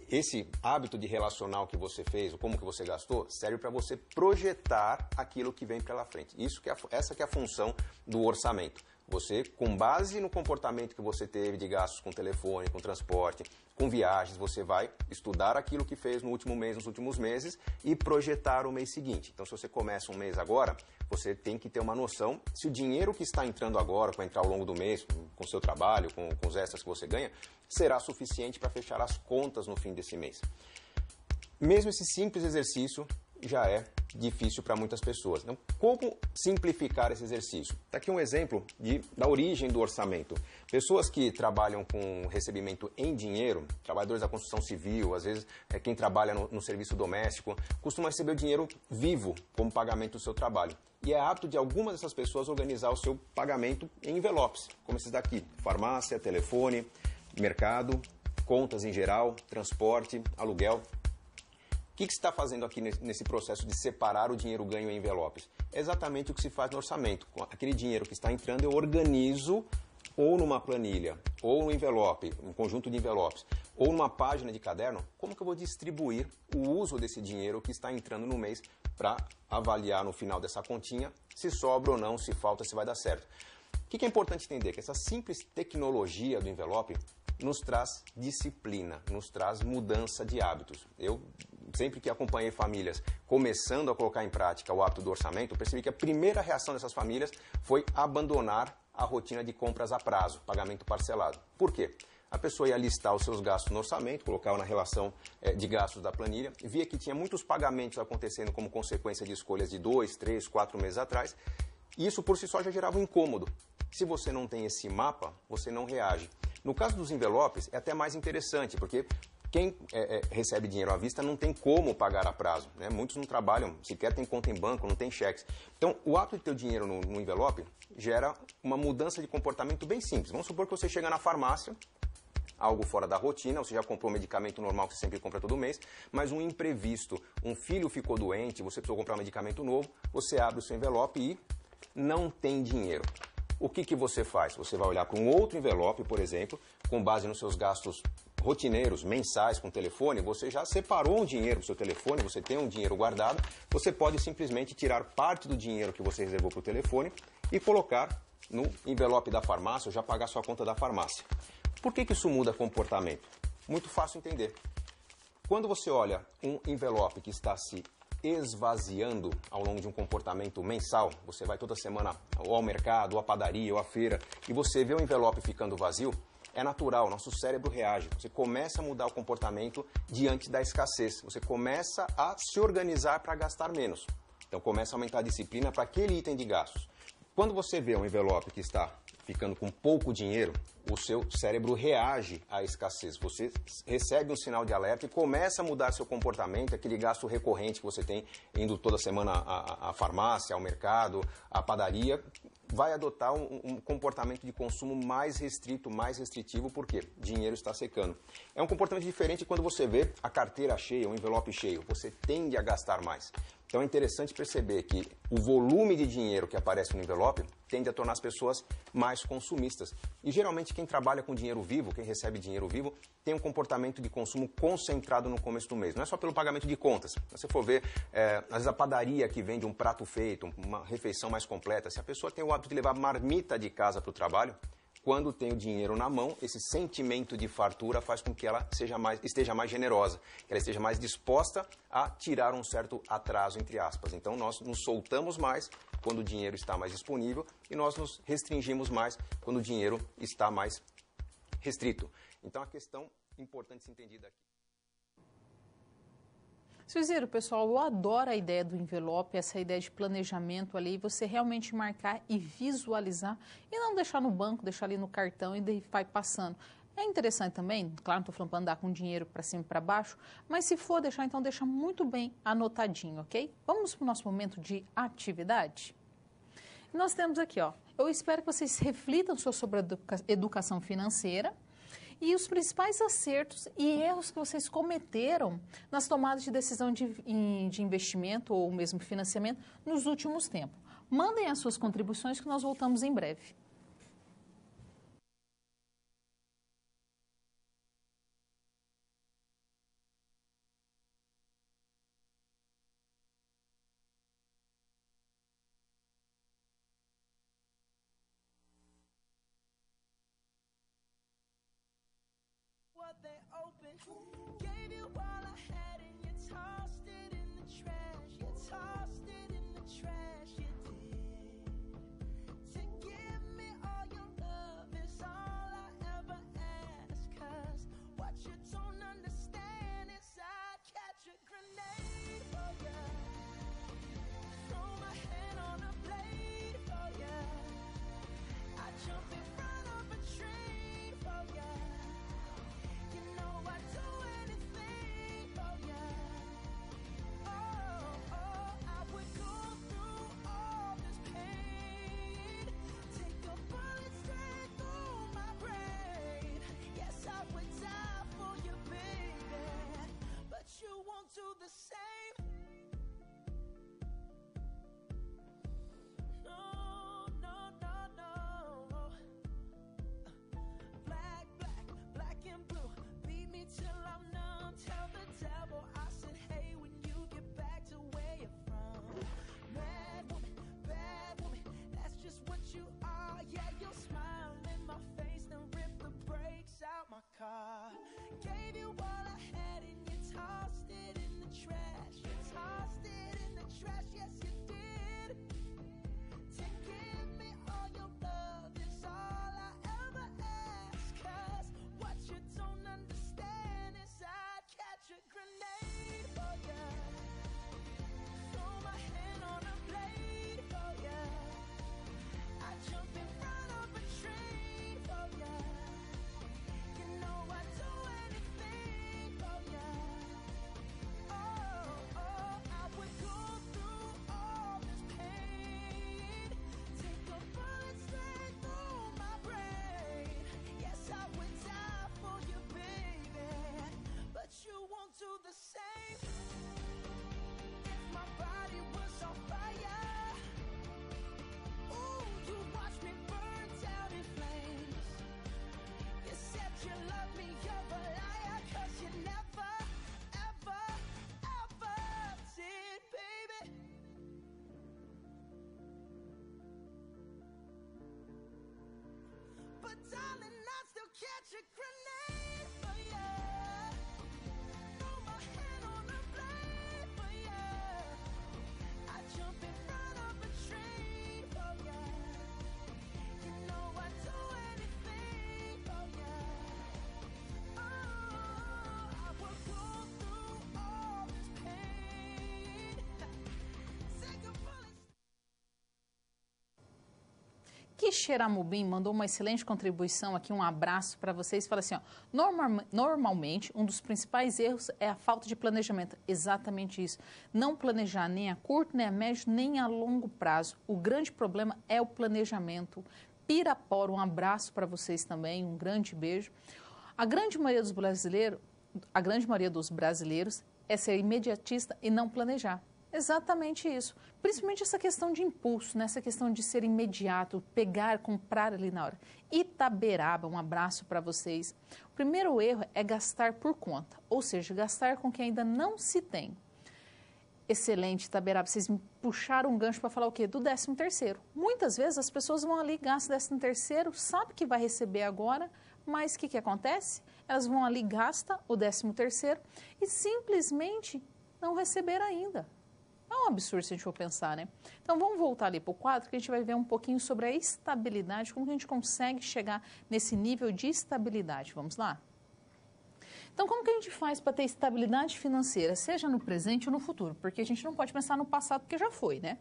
Esse hábito de relacionar o que você fez, ou como que você gastou, serve para você projetar aquilo que vem pela frente. Essa que é a função do orçamento. Você, com base no comportamento que você teve de gastos com telefone, com transporte, com viagens, você vai estudar aquilo que fez no último mês, nos últimos meses e projetar o mês seguinte. Então, se você começa um mês agora, você tem que ter uma noção se o dinheiro que está entrando agora, para entrar ao longo do mês, com o seu trabalho, com os extras que você ganha, será suficiente para fechar as contas no fim desse mês. Mesmo esse simples exercício já é difícil para muitas pessoas. Então, como simplificar esse exercício? Está aqui um exemplo da origem do orçamento. Pessoas que trabalham com recebimento em dinheiro, trabalhadores da construção civil, às vezes quem trabalha no serviço doméstico, costuma receber o dinheiro vivo como pagamento do seu trabalho. E é hábito de algumas dessas pessoas organizar o seu pagamento em envelopes, como esses daqui: farmácia, telefone, mercado, contas em geral, transporte, aluguel. O que você está fazendo aqui nesse processo de separar o dinheiro ganho em envelopes? É exatamente o que se faz no orçamento. Aquele dinheiro que está entrando, eu organizo ou numa planilha, ou no envelope, um conjunto de envelopes, ou numa página de caderno, como que eu vou distribuir o uso desse dinheiro que está entrando no mês para avaliar no final dessa continha se sobra ou não, se falta, se vai dar certo. O que é importante entender? Que essa simples tecnologia do envelope nos traz disciplina, nos traz mudança de hábitos. Eu sempre que acompanhei famílias começando a colocar em prática o hábito do orçamento, eu percebi que a primeira reação dessas famílias foi abandonar a rotina de compras a prazo, pagamento parcelado. Por quê? A pessoa ia listar os seus gastos no orçamento, colocava na relação de gastos da planilha, via que tinha muitos pagamentos acontecendo como consequência de escolhas de 2, 3, 4 meses atrás, e isso por si só já gerava um incômodo. Se você não tem esse mapa, você não reage. No caso dos envelopes, é até mais interessante, porque quem recebe dinheiro à vista não tem como pagar a prazo, né? Muitos não trabalham, sequer tem conta em banco, não tem cheques. Então, o ato de ter o dinheiro no envelope gera uma mudança de comportamento bem simples. Vamos supor que você chega na farmácia, algo fora da rotina, você já comprou um medicamento normal que você sempre compra todo mês, mas um imprevisto, um filho ficou doente, você precisou comprar um medicamento novo, você abre o seu envelope e não tem dinheiro. O que você faz? Você vai olhar para um outro envelope, por exemplo, com base nos seus gastos rotineiros, mensais com telefone, você já separou um dinheiro do seu telefone, você tem um dinheiro guardado, você pode simplesmente tirar parte do dinheiro que você reservou para o telefone e colocar no envelope da farmácia ou já pagar sua conta da farmácia. Por que isso muda comportamento? Muito fácil entender. Quando você olha um envelope que está se esvaziando ao longo de um comportamento mensal, você vai toda semana ou ao mercado, ou à padaria, ou à feira, e você vê o envelope ficando vazio, é natural, nosso cérebro reage. Você começa a mudar o comportamento diante da escassez. Você começa a se organizar para gastar menos. Então começa a aumentar a disciplina para aquele item de gastos. Quando você vê um envelope que está ficando com pouco dinheiro, o seu cérebro reage à escassez. Você recebe um sinal de alerta e começa a mudar seu comportamento, aquele gasto recorrente que você tem indo toda semana à farmácia, ao mercado, à padaria, vai adotar um comportamento de consumo mais restrito, mais restritivo, porque dinheiro está secando. É um comportamento diferente quando você vê a carteira cheia, o envelope cheio, você tende a gastar mais. Então é interessante perceber que o volume de dinheiro que aparece no envelope tende a tornar as pessoas mais consumistas. E geralmente quem trabalha com dinheiro vivo, quem recebe dinheiro vivo, tem um comportamento de consumo concentrado no começo do mês. Não é só pelo pagamento de contas. Se você for ver, às vezes a padaria que vende um prato feito, uma refeição mais completa, se a pessoa tem o hábito de levar marmita de casa para o trabalho, quando tem o dinheiro na mão, esse sentimento de fartura faz com que ela esteja mais generosa, que ela esteja mais disposta a tirar um certo atraso, entre aspas. Então, nós nos soltamos mais quando o dinheiro está mais disponível e nós nos restringimos mais quando o dinheiro está mais restrito. Então, a questão importante de ser entendida aqui. Suziero, pessoal, eu adoro a ideia do envelope, essa ideia de planejamento ali, você realmente marcar e visualizar e não deixar no banco, deixar ali no cartão e daí vai passando. É interessante também, claro, não estou falando para andar com dinheiro para cima e para baixo, mas se for deixar, então deixa muito bem anotadinho, ok? Vamos para o nosso momento de atividade? Nós temos aqui, ó, eu espero que vocês reflitam sobre a educação financeira e os principais acertos e erros que vocês cometeram nas tomadas de decisão de investimento ou mesmo financiamento nos últimos tempos. Mandem as suas contribuições que nós voltamos em breve. But darling, I still catch a grenade for ya. Throw my hand on the blade for ya. I jump in front of a train for ya. You know I'd do anything for ya. Oh, I would go through all this pain. Take a bullet. Quixeramobim mandou uma excelente contribuição aqui, um abraço para vocês. Fala assim, ó, normalmente um dos principais erros é a falta de planejamento. Exatamente isso. Não planejar nem a curto, nem a médio, nem a longo prazo. O grande problema é o planejamento. Pirapora, um abraço para vocês também, um grande beijo. A grande maioria dos brasileiros é ser imediatista e não planejar. Exatamente isso. Principalmente essa questão de impulso, né? Essa questão de ser imediato, pegar, comprar ali na hora. Itaberaba, um abraço para vocês. O primeiro erro é gastar por conta, ou seja, gastar com quem ainda não se tem. Excelente, Itaberaba. Vocês me puxaram um gancho para falar o quê? Do 13º. Muitas vezes as pessoas vão ali, gastam 13º, sabe que vai receber agora, mas o que acontece? Elas vão ali, gastam o 13º e simplesmente não receber ainda. É um absurdo se a gente for pensar, né? Então, vamos voltar ali para o quadro que a gente vai ver um pouquinho sobre a estabilidade, como que a gente consegue chegar nesse nível de estabilidade. Vamos lá? Então, como que a gente faz para ter estabilidade financeira, seja no presente ou no futuro? Porque a gente não pode pensar no passado, porque já foi, né?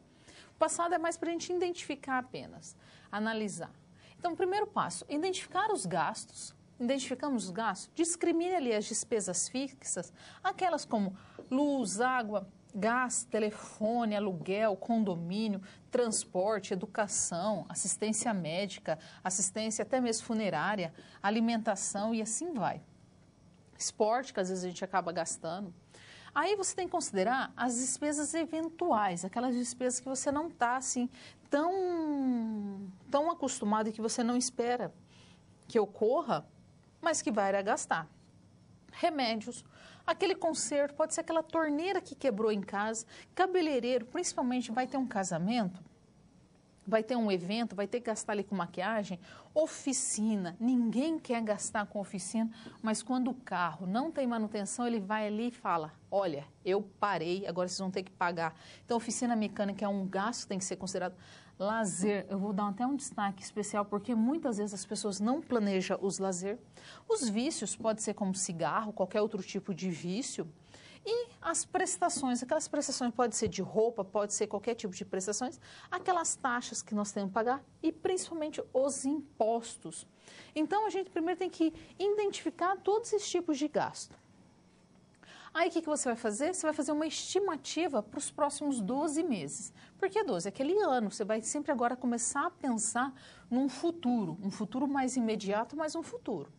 O passado é mais para a gente identificar apenas, analisar. Então, o primeiro passo, identificar os gastos. Identificamos os gastos, discrimine ali as despesas fixas, aquelas como luz, água, gás, telefone, aluguel, condomínio, transporte, educação, assistência médica, assistência até mesmo funerária, alimentação e assim vai. Esporte, que às vezes a gente acaba gastando. Aí você tem que considerar as despesas eventuais, aquelas despesas que você não está assim tão acostumado e que você não espera que ocorra, mas que vai gastar. Remédios, aquele conserto, pode ser aquela torneira que quebrou em casa, cabeleireiro, principalmente vai ter um casamento, vai ter um evento, vai ter que gastar ali com maquiagem, oficina, ninguém quer gastar com oficina, mas quando o carro não tem manutenção, ele vai ali e fala, olha, eu parei, agora vocês vão ter que pagar. Então, oficina mecânica é um gasto que tem que ser considerado. Lazer, eu vou dar até um destaque especial, porque muitas vezes as pessoas não planejam os lazer. Os vícios, pode ser como cigarro, qualquer outro tipo de vício. E as prestações, aquelas prestações pode ser de roupa, pode ser qualquer tipo de prestações, aquelas taxas que nós temos que pagar e principalmente os impostos. Então, a gente primeiro tem que identificar todos esses tipos de gasto. Aí, o que você vai fazer? Você vai fazer uma estimativa para os próximos 12 meses. Por que 12? Aquele ano. Você vai sempre agora começar a pensar num futuro. Um futuro mais imediato, mas um futuro.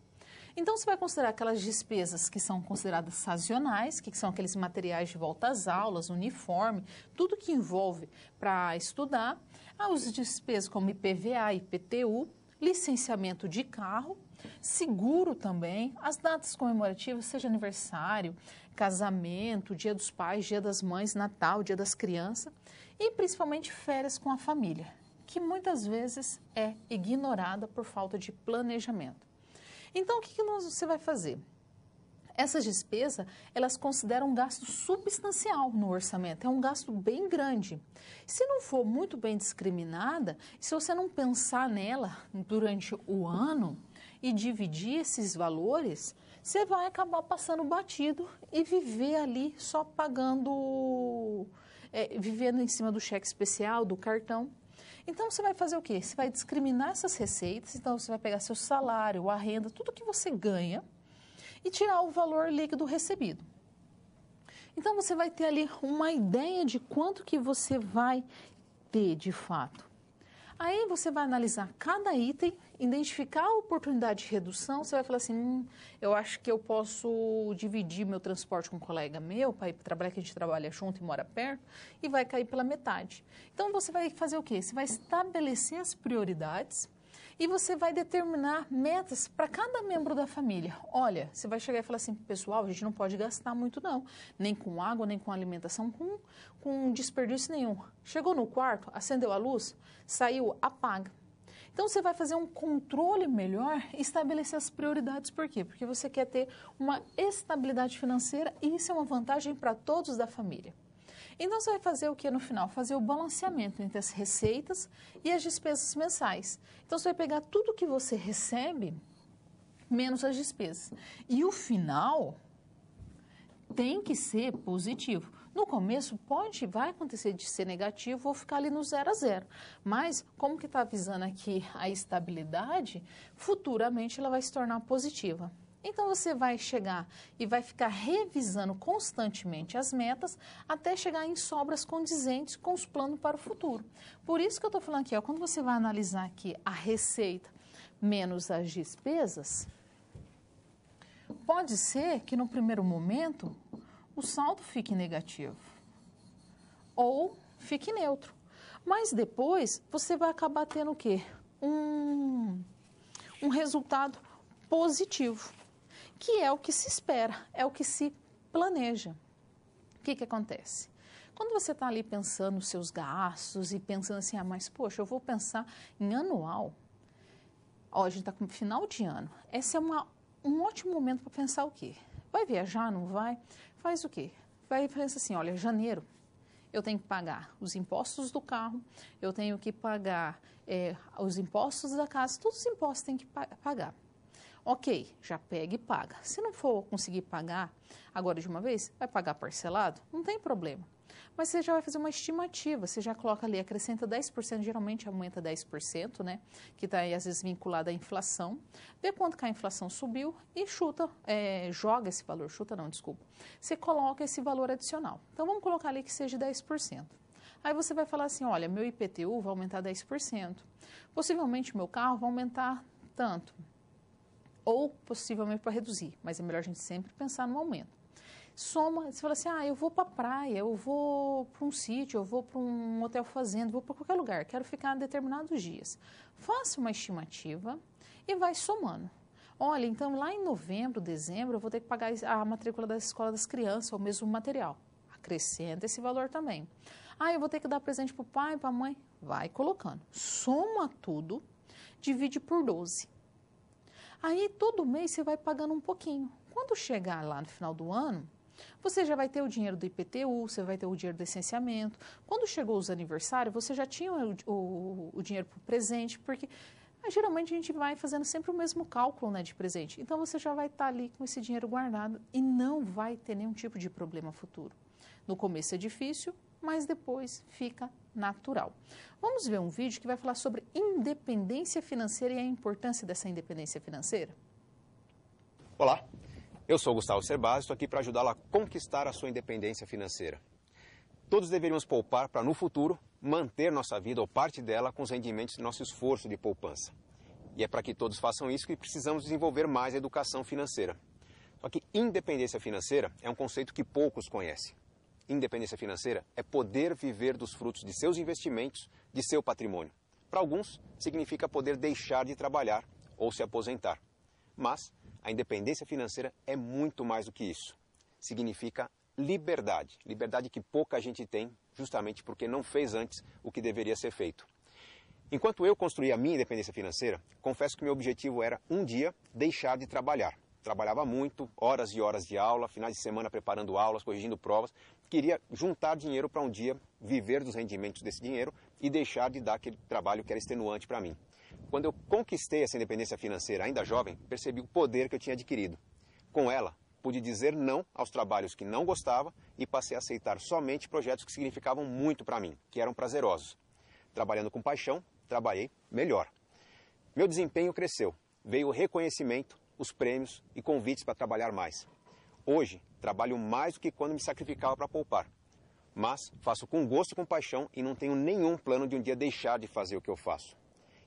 Então, você vai considerar aquelas despesas que são consideradas sazonais, que são aqueles materiais de volta às aulas, uniforme, tudo que envolve para estudar. As despesas como IPVA, IPTU, licenciamento de carro, seguro também, as datas comemorativas, seja aniversário, casamento, Dia dos Pais, Dia das Mães, Natal, Dia das Crianças e principalmente férias com a família, que muitas vezes é ignorada por falta de planejamento. Então, o que você vai fazer? Essas despesas, elas consideram um gasto substancial no orçamento, é um gasto bem grande. Se não for muito bem discriminada, se você não pensar nela durante o ano e dividir esses valores, você vai acabar passando batido e viver ali só pagando, vivendo em cima do cheque especial, do cartão. Então, você vai fazer o quê? Você vai discriminar essas receitas, então você vai pegar seu salário, a renda, tudo que você ganha e tirar o valor líquido recebido. Então, você vai ter ali uma ideia de quanto que você vai ter de fato. Aí você vai analisar cada item, identificar a oportunidade de redução, você vai falar assim, eu acho que eu posso dividir meu transporte com um colega meu, para ir trabalhar, que a gente trabalha junto e mora perto, e vai cair pela metade. Então você vai fazer o quê? Você vai estabelecer as prioridades e você vai determinar metas para cada membro da família. Olha, você vai chegar e falar assim, pessoal, a gente não pode gastar muito não, nem com água, nem com alimentação, com desperdício nenhum. Chegou no quarto, acendeu a luz, saiu, apaga. Então você vai fazer um controle melhor e estabelecer as prioridades. Por quê? Porque você quer ter uma estabilidade financeira e isso é uma vantagem para todos da família. Então, você vai fazer o que no final? Fazer o balanceamento entre as receitas e as despesas mensais. Então, você vai pegar tudo que você recebe, menos as despesas. E o final tem que ser positivo. No começo, vai acontecer de ser negativo ou ficar ali no 0 a 0. Mas, como que está avisando aqui a estabilidade, futuramente ela vai se tornar positiva. Então, você vai chegar e vai ficar revisando constantemente as metas até chegar em sobras condizentes com os planos para o futuro. Por isso que eu estou falando aqui, ó, quando você vai analisar aqui a receita menos as despesas, pode ser que no primeiro momento o saldo fique negativo ou fique neutro. Mas depois você vai acabar tendo o quê? Um resultado positivo, que é o que se espera, é o que se planeja. O que acontece? Quando você está ali pensando nos seus gastos e pensando assim, mas poxa, eu vou pensar em anual, ó, a gente está com final de ano, esse é um ótimo momento para pensar o quê? Vai viajar, não vai? Faz o quê? Vai pensar assim, olha, janeiro, eu tenho que pagar os impostos do carro, eu tenho que pagar os impostos da casa, todos os impostos tem que pagar. Ok, já pega e paga. Se não for conseguir pagar agora de uma vez, vai pagar parcelado? Não tem problema. Mas você já vai fazer uma estimativa, você já coloca ali, acrescenta 10%, geralmente aumenta 10%, né? Que está aí às vezes vinculado à inflação. Vê quanto que a inflação subiu e joga esse valor, Você coloca esse valor adicional. Então vamos colocar ali que seja 10%. Aí você vai falar assim, olha, meu IPTU vai aumentar 10%. Possivelmente meu carro vai aumentar tanto. Ou possivelmente para reduzir, mas é melhor a gente sempre pensar no aumento. Soma, você fala assim, eu vou para a praia, eu vou para um sítio, eu vou para um hotel fazenda, vou para qualquer lugar, quero ficar determinados dias. Faça uma estimativa e vai somando. Olha, então lá em novembro, dezembro, eu vou ter que pagar a matrícula da escola das crianças, ou mesmo o material. Acrescenta esse valor também. Eu vou ter que dar presente para o pai, para a mãe. Vai colocando. Soma tudo, divide por 12. Aí, todo mês, você vai pagando um pouquinho. Quando chegar lá no final do ano, você já vai ter o dinheiro do IPTU, você vai ter o dinheiro do licenciamento. Quando chegou os aniversários, você já tinha o dinheiro para o presente, porque geralmente a gente vai fazendo sempre o mesmo cálculo, né, de presente. Então, você já vai estar ali com esse dinheiro guardado e não vai ter nenhum tipo de problema futuro. No começo é difícil, mas depois fica natural. Vamos ver um vídeo que vai falar sobre independência financeira e a importância dessa independência financeira? Olá, eu sou Gustavo Cerbasi, estou aqui para ajudá-la a conquistar a sua independência financeira. Todos deveríamos poupar para, no futuro, manter nossa vida ou parte dela com os rendimentos do nosso esforço de poupança. E é para que todos façam isso que precisamos desenvolver mais a educação financeira. Só que independência financeira é um conceito que poucos conhecem. Independência financeira é poder viver dos frutos de seus investimentos, de seu patrimônio. Para alguns, significa poder deixar de trabalhar ou se aposentar. Mas a independência financeira é muito mais do que isso. Significa liberdade. Liberdade que pouca gente tem, justamente porque não fez antes o que deveria ser feito. Enquanto eu construía a minha independência financeira, confesso que meu objetivo era, um dia, deixar de trabalhar. Trabalhava muito, horas e horas de aula, finais de semana preparando aulas, corrigindo provas. Queria juntar dinheiro para um dia viver dos rendimentos desse dinheiro e deixar de dar aquele trabalho que era extenuante para mim. Quando eu conquistei essa independência financeira ainda jovem, percebi o poder que eu tinha adquirido. Com ela, pude dizer não aos trabalhos que não gostava e passei a aceitar somente projetos que significavam muito para mim, que eram prazerosos. Trabalhando com paixão, trabalhei melhor. Meu desempenho cresceu, veio o reconhecimento, os prêmios e convites para trabalhar mais. Hoje, trabalho mais do que quando me sacrificava para poupar. mas faço com gosto e com paixão e não tenho nenhum plano de um dia deixar de fazer o que eu faço.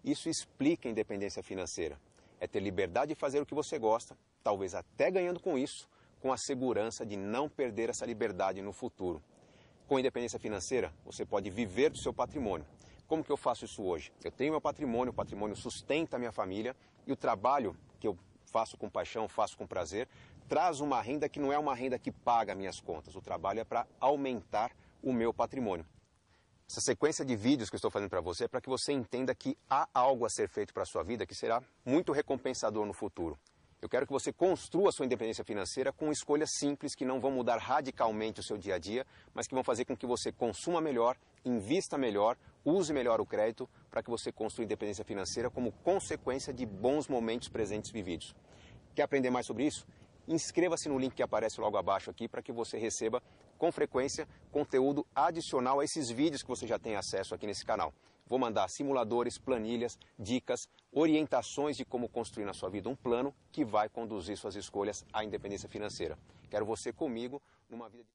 Isso explica a independência financeira. É ter liberdade de fazer o que você gosta, talvez até ganhando com isso, com a segurança de não perder essa liberdade no futuro. Com a independência financeira, você pode viver do seu patrimônio. Como que eu faço isso hoje? Eu tenho meu patrimônio, o patrimônio sustenta a minha família e o trabalho que eu faço com paixão, faço com prazer, traz uma renda que não é uma renda que paga minhas contas. O trabalho é para aumentar o meu patrimônio. Essa sequência de vídeos que eu estou fazendo para você é para que você entenda que há algo a ser feito para a sua vida que será muito recompensador no futuro. Eu quero que você construa a sua independência financeira com escolhas simples que não vão mudar radicalmente o seu dia a dia, mas que vão fazer com que você consuma melhor, invista melhor, use melhor o crédito para que você construa independência financeira como consequência de bons momentos presentes vividos. Quer aprender mais sobre isso? Inscreva-se no link que aparece logo abaixo aqui para que você receba com frequência conteúdo adicional a esses vídeos que você já tem acesso aqui nesse canal. Vou mandar simuladores, planilhas, dicas, orientações de como construir na sua vida um plano que vai conduzir suas escolhas à independência financeira. Quero você comigo numa vida...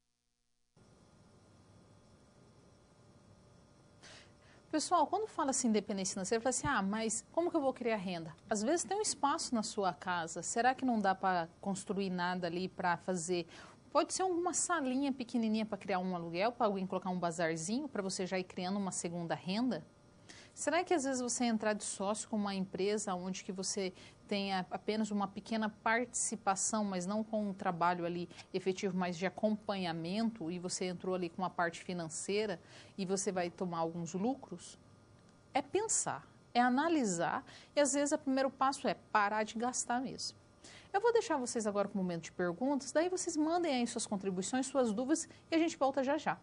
Pessoal, quando fala assim independência financeira, fala assim, mas como que eu vou criar renda? Às vezes tem um espaço na sua casa, será que não dá para construir nada ali para fazer? Pode ser uma salinha pequenininha para criar um aluguel, para alguém colocar um bazarzinho, para você já ir criando uma segunda renda? Será que às vezes você entrar de sócio com uma empresa onde que você tenha apenas uma pequena participação, mas não com um trabalho ali efetivo, mas de acompanhamento, e você entrou ali com uma parte financeira e você vai tomar alguns lucros? É pensar, é analisar e às vezes o primeiro passo é parar de gastar mesmo. Eu vou deixar vocês agora com um momento de perguntas, daí vocês mandem aí suas contribuições, suas dúvidas e a gente volta já já.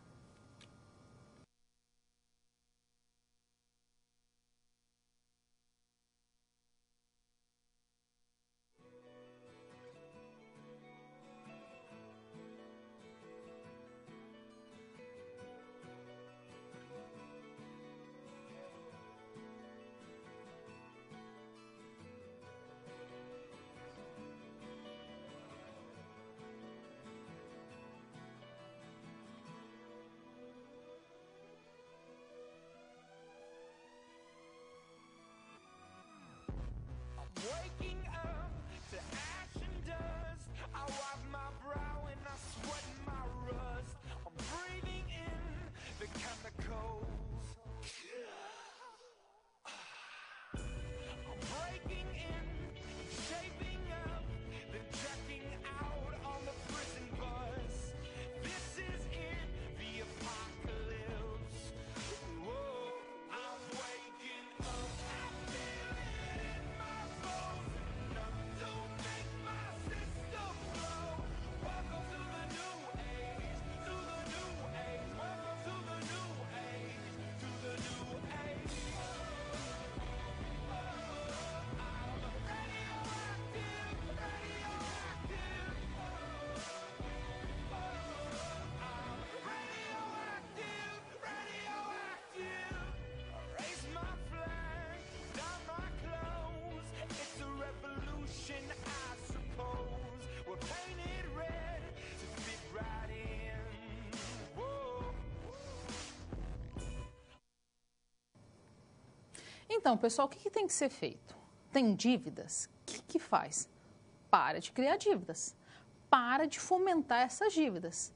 Waking up to ash and dust. I wipe my brow and I sweat my rust. I'm breathing in the chemicals. I'm breaking in, shaping up, then checking out on the prison bus. This is it, the apocalypse. Whoa, I'm waking up. I feel it in my bones. Enough to make my system blow. Welcome to the new age, to the new age. Welcome to the new age, to the new age. Então, pessoal, o que tem que ser feito? Tem dívidas? O que faz? Para de criar dívidas. Para de fomentar essas dívidas.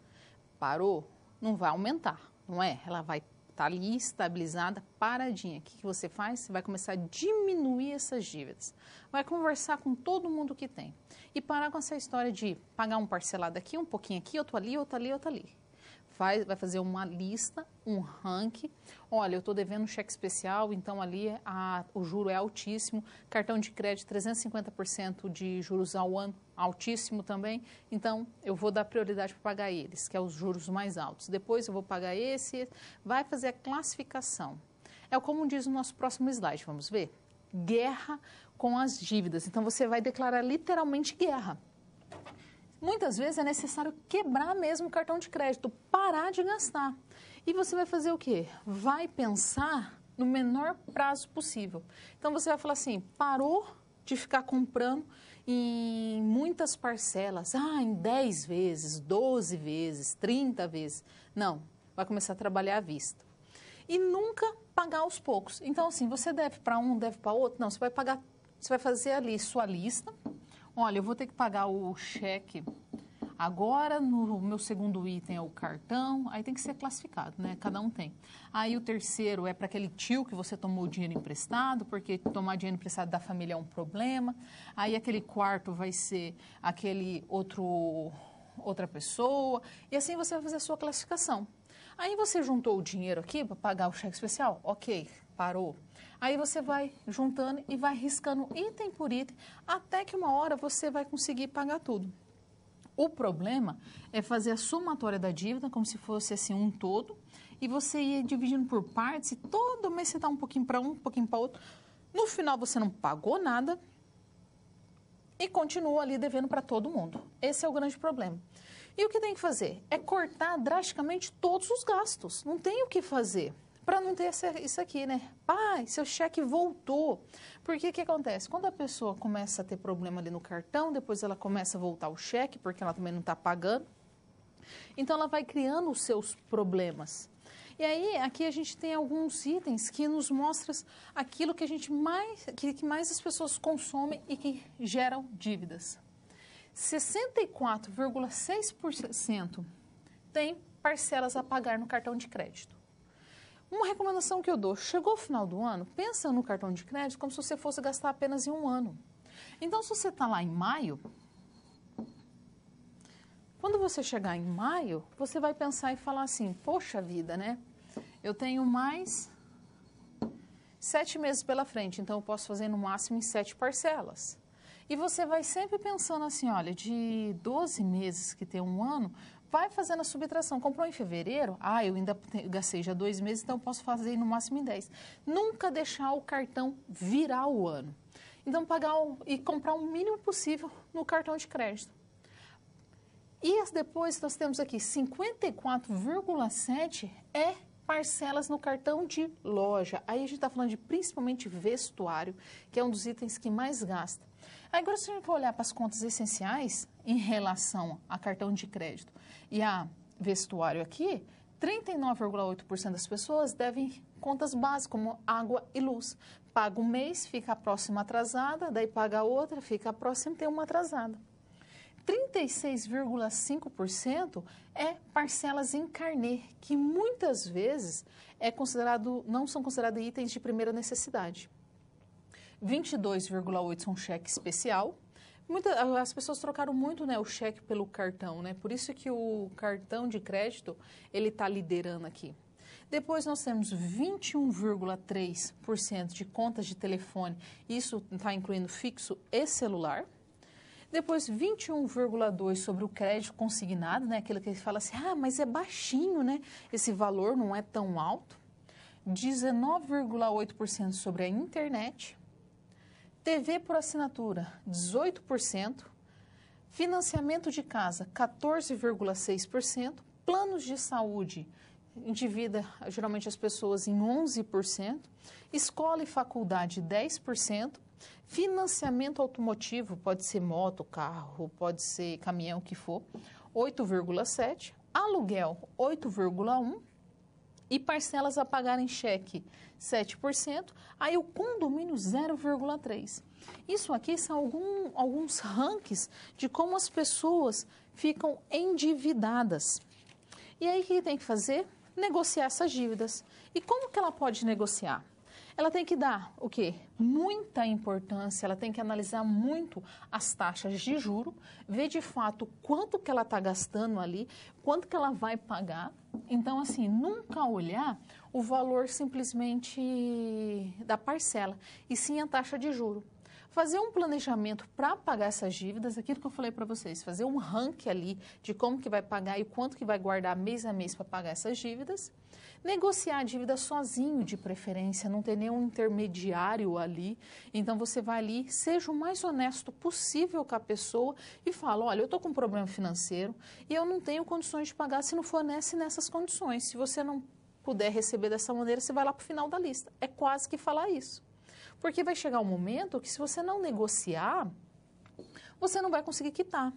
Parou? Não vai aumentar, não é? Ela vai estar ali estabilizada, paradinha. O que você faz? Você vai começar a diminuir essas dívidas. Vai conversar com todo mundo que tem. E parar com essa história de pagar um parcelado aqui, um pouquinho aqui, outro ali, outro ali, outro ali. Vai fazer uma lista, um ranking. Olha, eu estou devendo um cheque especial, então ali o juro é altíssimo. Cartão de crédito, 350% de juros ao ano, altíssimo também. Então, eu vou dar prioridade para pagar eles, que é os juros mais altos. Depois eu vou pagar esse. Vai fazer a classificação. É como diz o nosso próximo slide, vamos ver? Guerra com as dívidas. Então, você vai declarar literalmente guerra. Muitas vezes é necessário quebrar mesmo o cartão de crédito, parar de gastar. E você vai fazer o quê? Vai pensar no menor prazo possível. Então, você vai falar assim, parou de ficar comprando em muitas parcelas. Em 10 vezes, 12 vezes, 30 vezes. Não, vai começar a trabalhar à vista. E nunca pagar aos poucos. Então, assim, você deve para um, deve para outro. Não, você vai pagar, você vai fazer ali sua lista. Olha, eu vou ter que pagar o cheque agora, no meu segundo item é o cartão, aí tem que ser classificado, né? Cada um tem. Aí o terceiro é para aquele tio que você tomou o dinheiro emprestado, porque tomar dinheiro emprestado da família é um problema. Aí aquele quarto vai ser aquele outra pessoa, e assim você vai fazer a sua classificação. Aí você juntou o dinheiro aqui para pagar o cheque especial? Ok, parou. Aí você vai juntando e vai riscando item por item, até que uma hora você vai conseguir pagar tudo. O problema é fazer a somatória da dívida como se fosse assim um todo, e você ir dividindo por partes, e todo mês você dá um pouquinho para um pouquinho para outro. No final você não pagou nada e continua ali devendo para todo mundo. Esse é o grande problema. E o que tem que fazer? É cortar drasticamente todos os gastos. Não tem o que fazer para não ter isso aqui, né? Pai, seu cheque voltou. Porque o que acontece? Quando a pessoa começa a ter problema ali no cartão, depois ela começa a voltar o cheque, porque ela também não está pagando. Então, ela vai criando os seus problemas. E aí, aqui a gente tem alguns itens que nos mostram aquilo que que mais as pessoas consomem e que geram dívidas. 64,6% tem parcelas a pagar no cartão de crédito. Uma recomendação que eu dou, chegou o final do ano, pensa no cartão de crédito como se você fosse gastar apenas em um ano. Então, se você está lá em maio, quando você chegar em maio, você vai pensar e falar assim, poxa vida, né? Eu tenho mais 7 meses pela frente, então eu posso fazer no máximo em 7 parcelas. E você vai sempre pensando assim, olha, de 12 meses que tem um ano, vai fazendo a subtração. Comprou em fevereiro? Ah, eu ainda gastei já 2 meses, então eu posso fazer no máximo em 10. Nunca deixar o cartão virar o ano. Então, pagar e comprar o mínimo possível no cartão de crédito. E depois nós temos aqui 54,7% é parcelas no cartão de loja. Aí a gente está falando de principalmente vestuário, que é um dos itens que mais gasta. Agora, se a gente for olhar para as contas essenciais em relação a cartão de crédito e a vestuário aqui, 39,8% das pessoas devem contas básicas, como água e luz. Paga um mês, fica a próxima atrasada, daí paga a outra, fica a próxima e tem uma atrasada. 36,5% é parcelas em carnê, que muitas vezes não são considerados itens de primeira necessidade. 22,8% são cheque especial. As pessoas trocaram muito, né, o cheque pelo cartão, né? Por isso que o cartão de crédito ele está liderando aqui. Depois nós temos 21,3% de contas de telefone. Isso está incluindo fixo e celular. Depois 21,2% sobre o crédito consignado, né? Aquilo que ele fala assim, ah, mas é baixinho, né? Esse valor não é tão alto. 19,8% sobre a internet. TV por assinatura, 18%, financiamento de casa, 14,6%, planos de saúde, endivida geralmente as pessoas em 11%, escola e faculdade, 10%, financiamento automotivo, pode ser moto, carro, pode ser caminhão, o que for, 8,7%, aluguel, 8,1%, e parcelas a pagar em cheque, 7%, aí o condomínio 0,3%. Isso aqui são alguns rankings de como as pessoas ficam endividadas. E aí o que tem que fazer? Negociar essas dívidas. E como que ela pode negociar? Ela tem que dar o quê? Muita importância, ela tem que analisar muito as taxas de juro, ver de fato quanto que ela está gastando ali, quanto que ela vai pagar. Então, assim, nunca olhar o valor simplesmente da parcela, e sim a taxa de juro. Fazer um planejamento para pagar essas dívidas, aquilo que eu falei para vocês, fazer um ranking ali de como que vai pagar e quanto que vai guardar mês a mês para pagar essas dívidas. Negociar a dívida sozinho, de preferência, não ter nenhum intermediário ali. Então, você vai ali, seja o mais honesto possível com a pessoa e fala, olha, eu estou com um problema financeiro e eu não tenho condições de pagar se não for nessas condições. Se você não puder receber dessa maneira, você vai lá para o final da lista. É quase que falar isso. Porque vai chegar um momento que se você não negociar, você não vai conseguir quitar.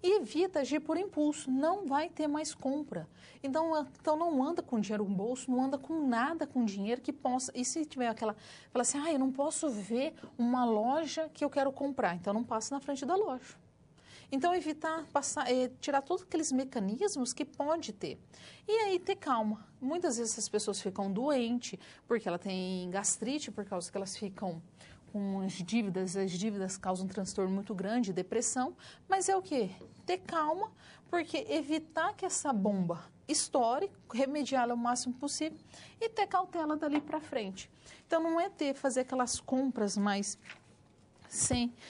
E evita agir por impulso, não vai ter mais compra. Então não anda com dinheiro no bolso, não anda com nada com dinheiro que possa... E se tiver aquela... Fala assim, eu não posso ver uma loja que eu quero comprar, então não passe na frente da loja. Então, evitar tirar todos aqueles mecanismos que pode ter. E aí, ter calma. Muitas vezes as pessoas ficam doentes porque ela tem gastrite, por causa que elas ficam com as dívidas causam um transtorno muito grande, depressão. Mas é o quê? Ter calma, porque evitar que essa bomba estoure, remediá-la o máximo possível e ter cautela dali para frente. Então, não é fazer aquelas compras mais...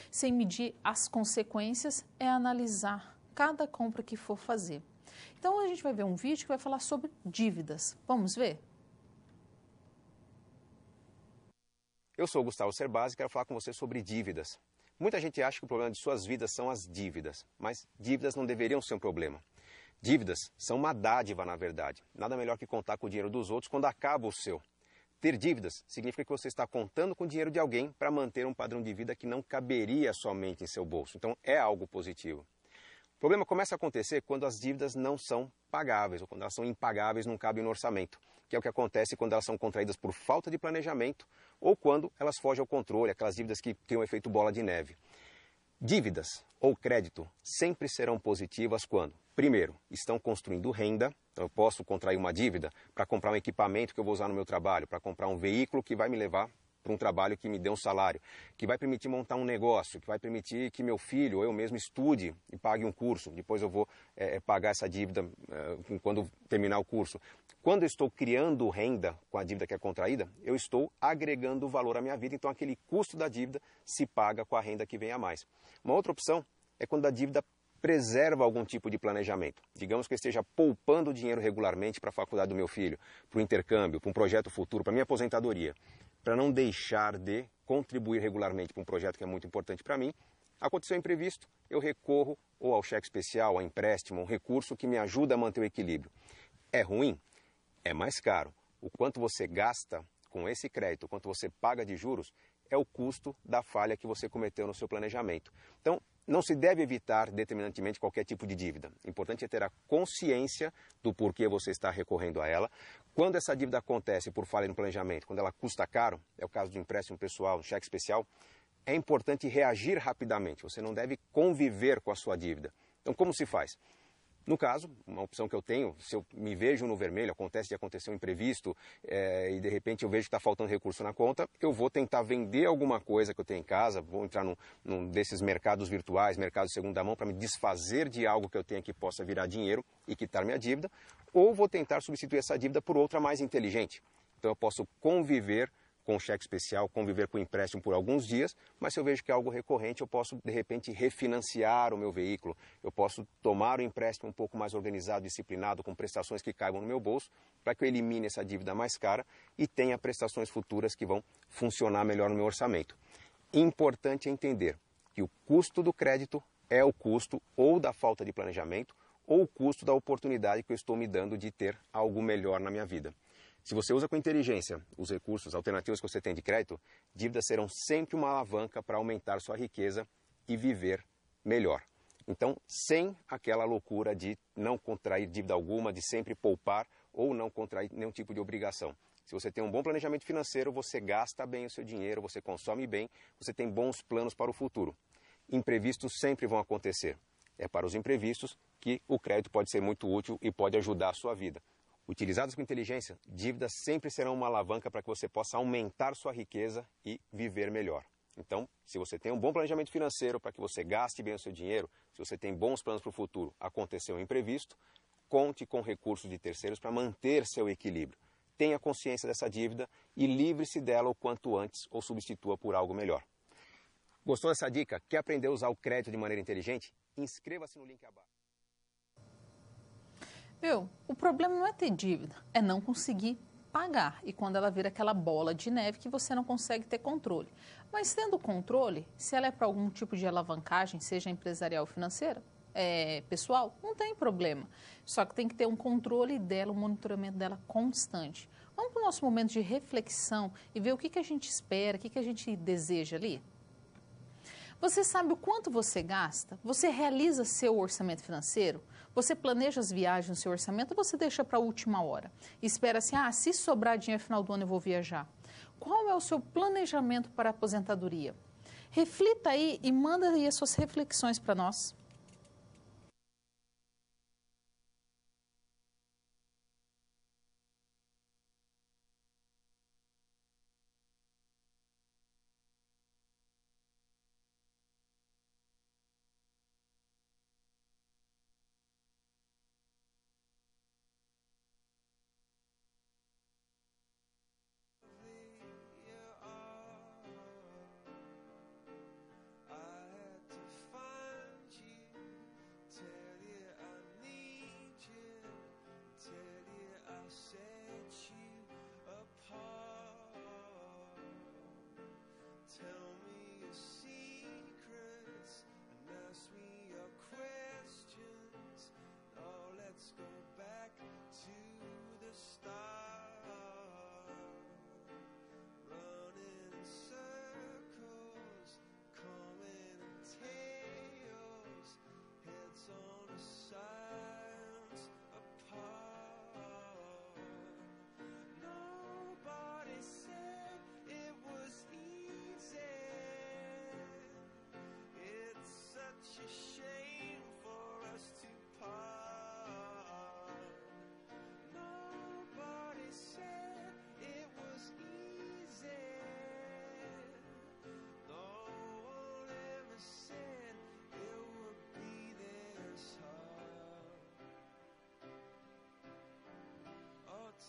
Sem medir as consequências, é analisar cada compra que for fazer. Então, a gente vai ver um vídeo que vai falar sobre dívidas. Vamos ver? Eu sou o Gustavo Cerbasi e quero falar com você sobre dívidas. Muita gente acha que o problema de suas vidas são as dívidas, mas dívidas não deveriam ser um problema. Dívidas são uma dádiva, na verdade. Nada melhor que contar com o dinheiro dos outros quando acaba o seu. Ter dívidas significa que você está contando com o dinheiro de alguém para manter um padrão de vida que não caberia somente em seu bolso. Então, é algo positivo. O problema começa a acontecer quando as dívidas não são pagáveis, ou quando elas são impagáveis, não cabem no orçamento, que é o que acontece quando elas são contraídas por falta de planejamento ou quando elas fogem ao controle, aquelas dívidas que têm um efeito bola de neve. Dívidas ou crédito sempre serão positivas quando, primeiro, estão construindo renda. Então, eu posso contrair uma dívida para comprar um equipamento que eu vou usar no meu trabalho, para comprar um veículo que vai me levar para um trabalho que me dê um salário, que vai permitir montar um negócio, que vai permitir que meu filho ou eu mesmo estude e pague um curso. Depois eu vou pagar essa dívida quando terminar o curso. Quando eu estou criando renda com a dívida que é contraída, eu estou agregando valor à minha vida, então aquele custo da dívida se paga com a renda que vem a mais. Uma outra opção é quando a dívida preserva algum tipo de planejamento. Digamos que eu esteja poupando dinheiro regularmente para a faculdade do meu filho, para o intercâmbio, para um projeto futuro, para a minha aposentadoria. Para não deixar de contribuir regularmente para um projeto que é muito importante para mim, aconteceu um imprevisto, eu recorro ou ao cheque especial, ao empréstimo, um recurso que me ajuda a manter o equilíbrio. É ruim? É mais caro. O quanto você gasta com esse crédito, o quanto você paga de juros, é o custo da falha que você cometeu no seu planejamento. Então, não se deve evitar determinantemente qualquer tipo de dívida. O importante é ter a consciência do porquê você está recorrendo a ela. Quando essa dívida acontece por falha no planejamento, quando ela custa caro, é o caso de um empréstimo pessoal, um cheque especial, é importante reagir rapidamente. Você não deve conviver com a sua dívida. Então, como se faz? No caso, uma opção que eu tenho, se eu me vejo no vermelho, acontece de acontecer um imprevisto e de repente eu vejo que está faltando recurso na conta, eu vou tentar vender alguma coisa que eu tenho em casa, vou entrar num desses mercados virtuais, mercado de segunda mão, para me desfazer de algo que eu tenha que possa virar dinheiro e quitar minha dívida, ou vou tentar substituir essa dívida por outra mais inteligente. Então eu posso conviver com o cheque especial, conviver com o empréstimo por alguns dias, mas se eu vejo que é algo recorrente, eu posso, de repente, refinanciar o meu veículo, eu posso tomar o empréstimo um pouco mais organizado, disciplinado, com prestações que caibam no meu bolso, para que eu elimine essa dívida mais cara e tenha prestações futuras que vão funcionar melhor no meu orçamento. Importante é entender que o custo do crédito é o custo ou da falta de planejamento ou o custo da oportunidade que eu estou me dando de ter algo melhor na minha vida. Se você usa com inteligência os recursos alternativos que você tem de crédito, dívidas serão sempre uma alavanca para aumentar sua riqueza e viver melhor. Então, sem aquela loucura de não contrair dívida alguma, de sempre poupar ou não contrair nenhum tipo de obrigação. Se você tem um bom planejamento financeiro, você gasta bem o seu dinheiro, você consome bem, você tem bons planos para o futuro. Imprevistos sempre vão acontecer. É para os imprevistos que o crédito pode ser muito útil e pode ajudar a sua vida. Utilizadas com inteligência, dívidas sempre serão uma alavanca para que você possa aumentar sua riqueza e viver melhor. Então, se você tem um bom planejamento financeiro para que você gaste bem o seu dinheiro, se você tem bons planos para o futuro, aconteceu um imprevisto, conte com recursos de terceiros para manter seu equilíbrio. Tenha consciência dessa dívida e livre-se dela o quanto antes ou substitua por algo melhor. Gostou dessa dica? Quer aprender a usar o crédito de maneira inteligente? Inscreva-se no link abaixo. O problema não é ter dívida, é não conseguir pagar. E quando ela vira aquela bola de neve que você não consegue ter controle. Mas tendo controle, se ela é para algum tipo de alavancagem, seja empresarial ou financeira, pessoal, não tem problema. Só que tem que ter um controle dela, um monitoramento dela constante. Vamos para o nosso momento de reflexão e ver o que a gente espera, o que a gente deseja ali? Você sabe o quanto você gasta? Você realiza seu orçamento financeiro? Você planeja as viagens no seu orçamento ou você deixa para a última hora? Espera assim, se sobrar dinheiro no final do ano eu vou viajar. Qual é o seu planejamento para a aposentadoria? Reflita aí e manda aí as suas reflexões para nós.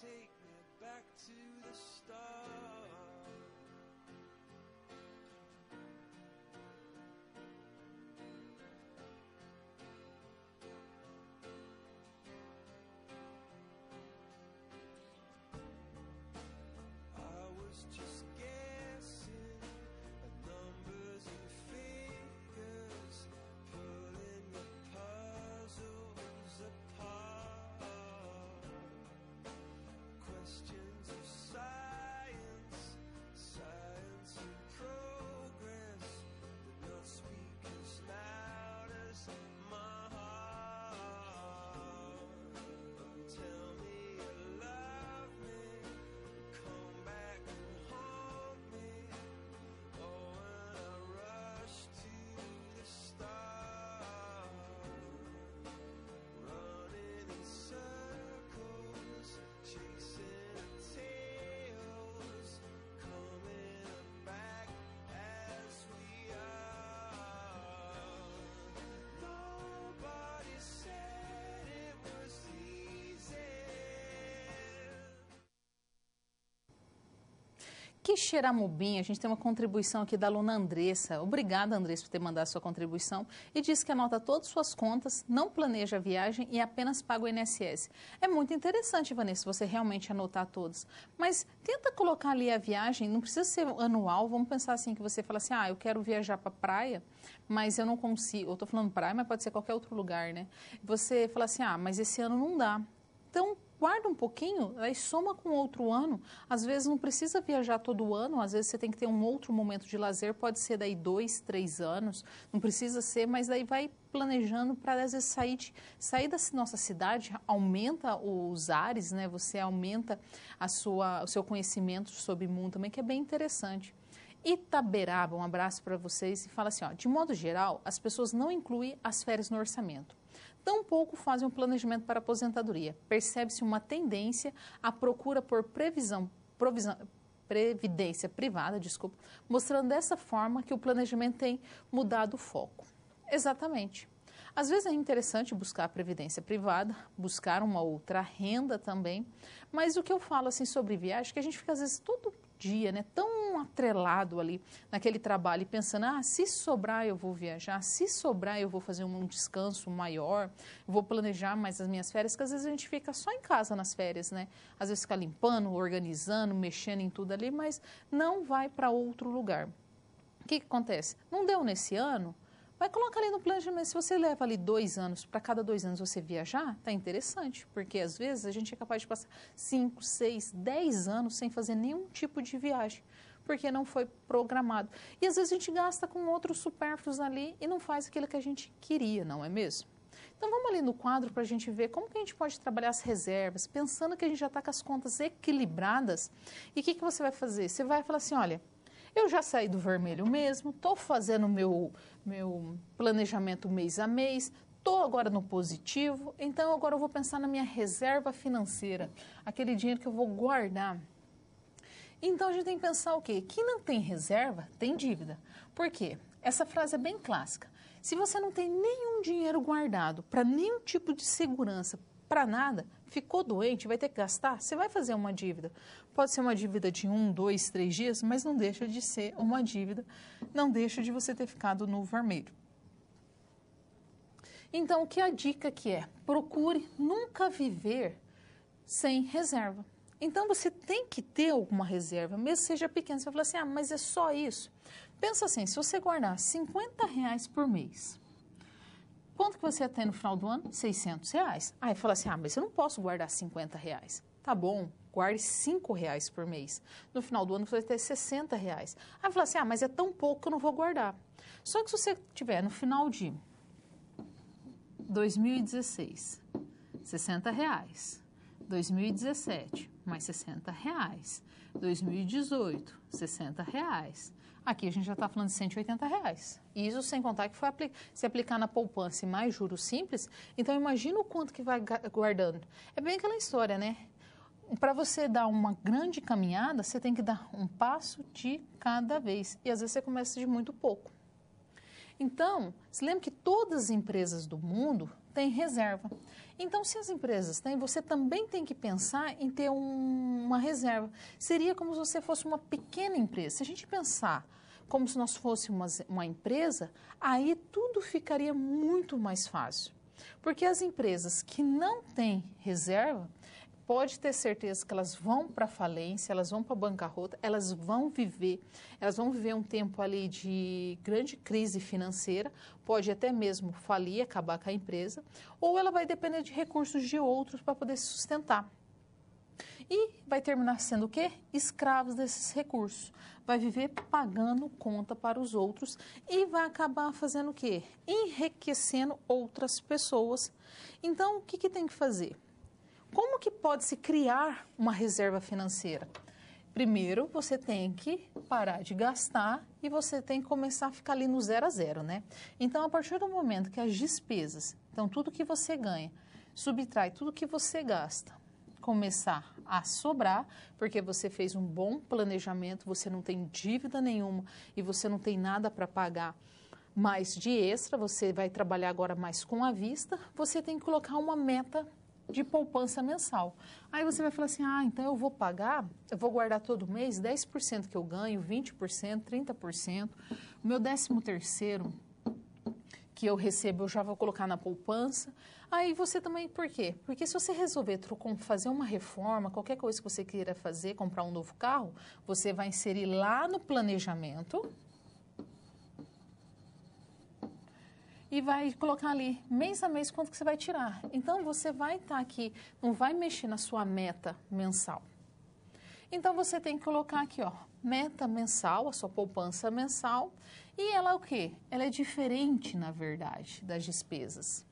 Take me back to the start. I was just guessing at numbers and figures, pulling the puzzles apart. Questions of science, science and progress, do not speak as loud as my heart. Tell me you love me, come back and haunt me. Oh, when I rush to the start, running in circles, chasing tails, coming back as we are. Nobody said it was easy. Que xeramubim, a gente tem uma contribuição aqui da aluna Andressa. Obrigada, Andressa, por ter mandado a sua contribuição. E diz que anota todas as suas contas, não planeja a viagem e apenas paga o INSS. É muito interessante, Vanessa, você realmente anotar todas. Mas tenta colocar ali a viagem, não precisa ser anual. Vamos pensar assim, que você fala assim, eu quero viajar para a praia, mas eu não consigo. Eu estou falando praia, mas pode ser qualquer outro lugar, né? Você fala assim, mas esse ano não dá. Então, guarda um pouquinho, aí soma com outro ano. Às vezes não precisa viajar todo ano, às vezes você tem que ter um outro momento de lazer, pode ser daí 2, 3 anos, não precisa ser, mas daí vai planejando para às vezes sair da nossa cidade, aumenta os ares, né? Você aumenta o seu conhecimento sobre o mundo também, que é bem interessante. Itaberaba, um abraço para vocês, e fala assim, de modo geral, as pessoas não incluem as férias no orçamento. Tampouco fazem um planejamento para a aposentadoria. Percebe-se uma tendência à procura por previdência privada, mostrando dessa forma que o planejamento tem mudado o foco. Exatamente. Às vezes é interessante buscar a previdência privada, buscar uma outra renda também, mas o que eu falo assim sobre viagem, que a gente fica às vezes todo dia, né, tão atrelado ali naquele trabalho e pensando, se sobrar eu vou viajar, se sobrar eu vou fazer um descanso maior, eu vou planejar mais as minhas férias, que às vezes a gente fica só em casa nas férias, né, às vezes fica limpando, organizando, mexendo em tudo ali, mas não vai para outro lugar. O que acontece? Não deu nesse ano? Vai colocar ali no planejamento, se você leva ali 2 anos, para cada 2 anos você viajar, tá interessante, porque às vezes a gente é capaz de passar 5, 6, 10 anos sem fazer nenhum tipo de viagem. porque não foi programado. E às vezes a gente gasta com outros supérfluos ali e não faz aquilo que a gente queria, não é mesmo? Então vamos ali no quadro para a gente ver como que a gente pode trabalhar as reservas, pensando que a gente já está com as contas equilibradas. E o que você vai fazer? Você vai falar assim, olha, eu já saí do vermelho mesmo, estou fazendo meu planejamento mês a mês, estou agora no positivo, então agora eu vou pensar na minha reserva financeira, aquele dinheiro que eu vou guardar. Então a gente tem que pensar o quê? Quem não tem reserva, tem dívida. Por quê? Essa frase é bem clássica. Se você não tem nenhum dinheiro guardado para nenhum tipo de segurança, para nada, ficou doente, vai ter que gastar, você vai fazer uma dívida. Pode ser uma dívida de 1, 2, 3 dias, mas não deixa de ser uma dívida, não deixa de você ter ficado no vermelho. Então, o que a dica que é? Procure nunca viver sem reserva. Então, você tem que ter alguma reserva, mesmo que seja pequena. Você vai falar assim, ah, mas é só isso. Pensa assim, se você guardar R$50 por mês, quanto que você tem no final do ano? R$600. Aí fala assim, ah, mas eu não posso guardar R$50. Tá bom, guarde R$5 por mês. No final do ano você vai ter R$60. Aí fala assim, ah, mas é tão pouco que eu não vou guardar. Só que se você tiver no final de 2016, R$60. 2017, mais R$60. 2018, R$60. Aqui a gente já está falando de R$180. Isso sem contar que foi se aplicar na poupança e mais juros simples, então imagina o quanto que vai guardando. É bem aquela história, né? Para você dar uma grande caminhada, você tem que dar um passo de cada vez. E às vezes você começa de muito pouco. Então, se lembra que todas as empresas do mundo têm reserva. Então, se as empresas têm, você também tem que pensar em ter uma reserva. Seria como se você fosse uma pequena empresa. Se a gente pensar como se nós fôssemos uma empresa, aí tudo ficaria muito mais fácil. Porque as empresas que não têm reserva, pode ter certeza que elas vão para a falência, elas vão para a bancarrota, elas vão viver um tempo ali de grande crise financeira, pode até mesmo falir, acabar com a empresa, ou ela vai depender de recursos de outros para poder se sustentar. E vai terminar sendo o quê? Escravos desses recursos. Vai viver pagando conta para os outros e vai acabar fazendo o quê? Enriquecendo outras pessoas. Então, o que tem que fazer? Como que pode se criar uma reserva financeira? Primeiro, você tem que parar de gastar e você tem que começar a ficar ali no 0 a 0, né? Então, a partir do momento que as despesas, então tudo que você ganha, subtrai tudo que você gasta, começar a sobrar, porque você fez um bom planejamento, você não tem dívida nenhuma e você não tem nada para pagar mais de extra, você vai trabalhar agora mais com a vista, você tem que colocar uma meta de poupança mensal. Aí você vai falar assim, ah, então eu vou guardar todo mês 10% que eu ganho, 20%, 30%, o meu 13º que eu recebo eu já vou colocar na poupança. Aí você também, por quê? Porque se você resolver fazer uma reforma, qualquer coisa que você queira fazer, comprar um novo carro, você vai inserir lá no planejamento e vai colocar ali, mês a mês, quanto que você vai tirar. Então, você vai estar aqui, não vai mexer na sua meta mensal. Então, você tem que colocar aqui, ó, meta mensal, a sua poupança mensal. E ela é o quê? Ela é diferente, na verdade, das despesas.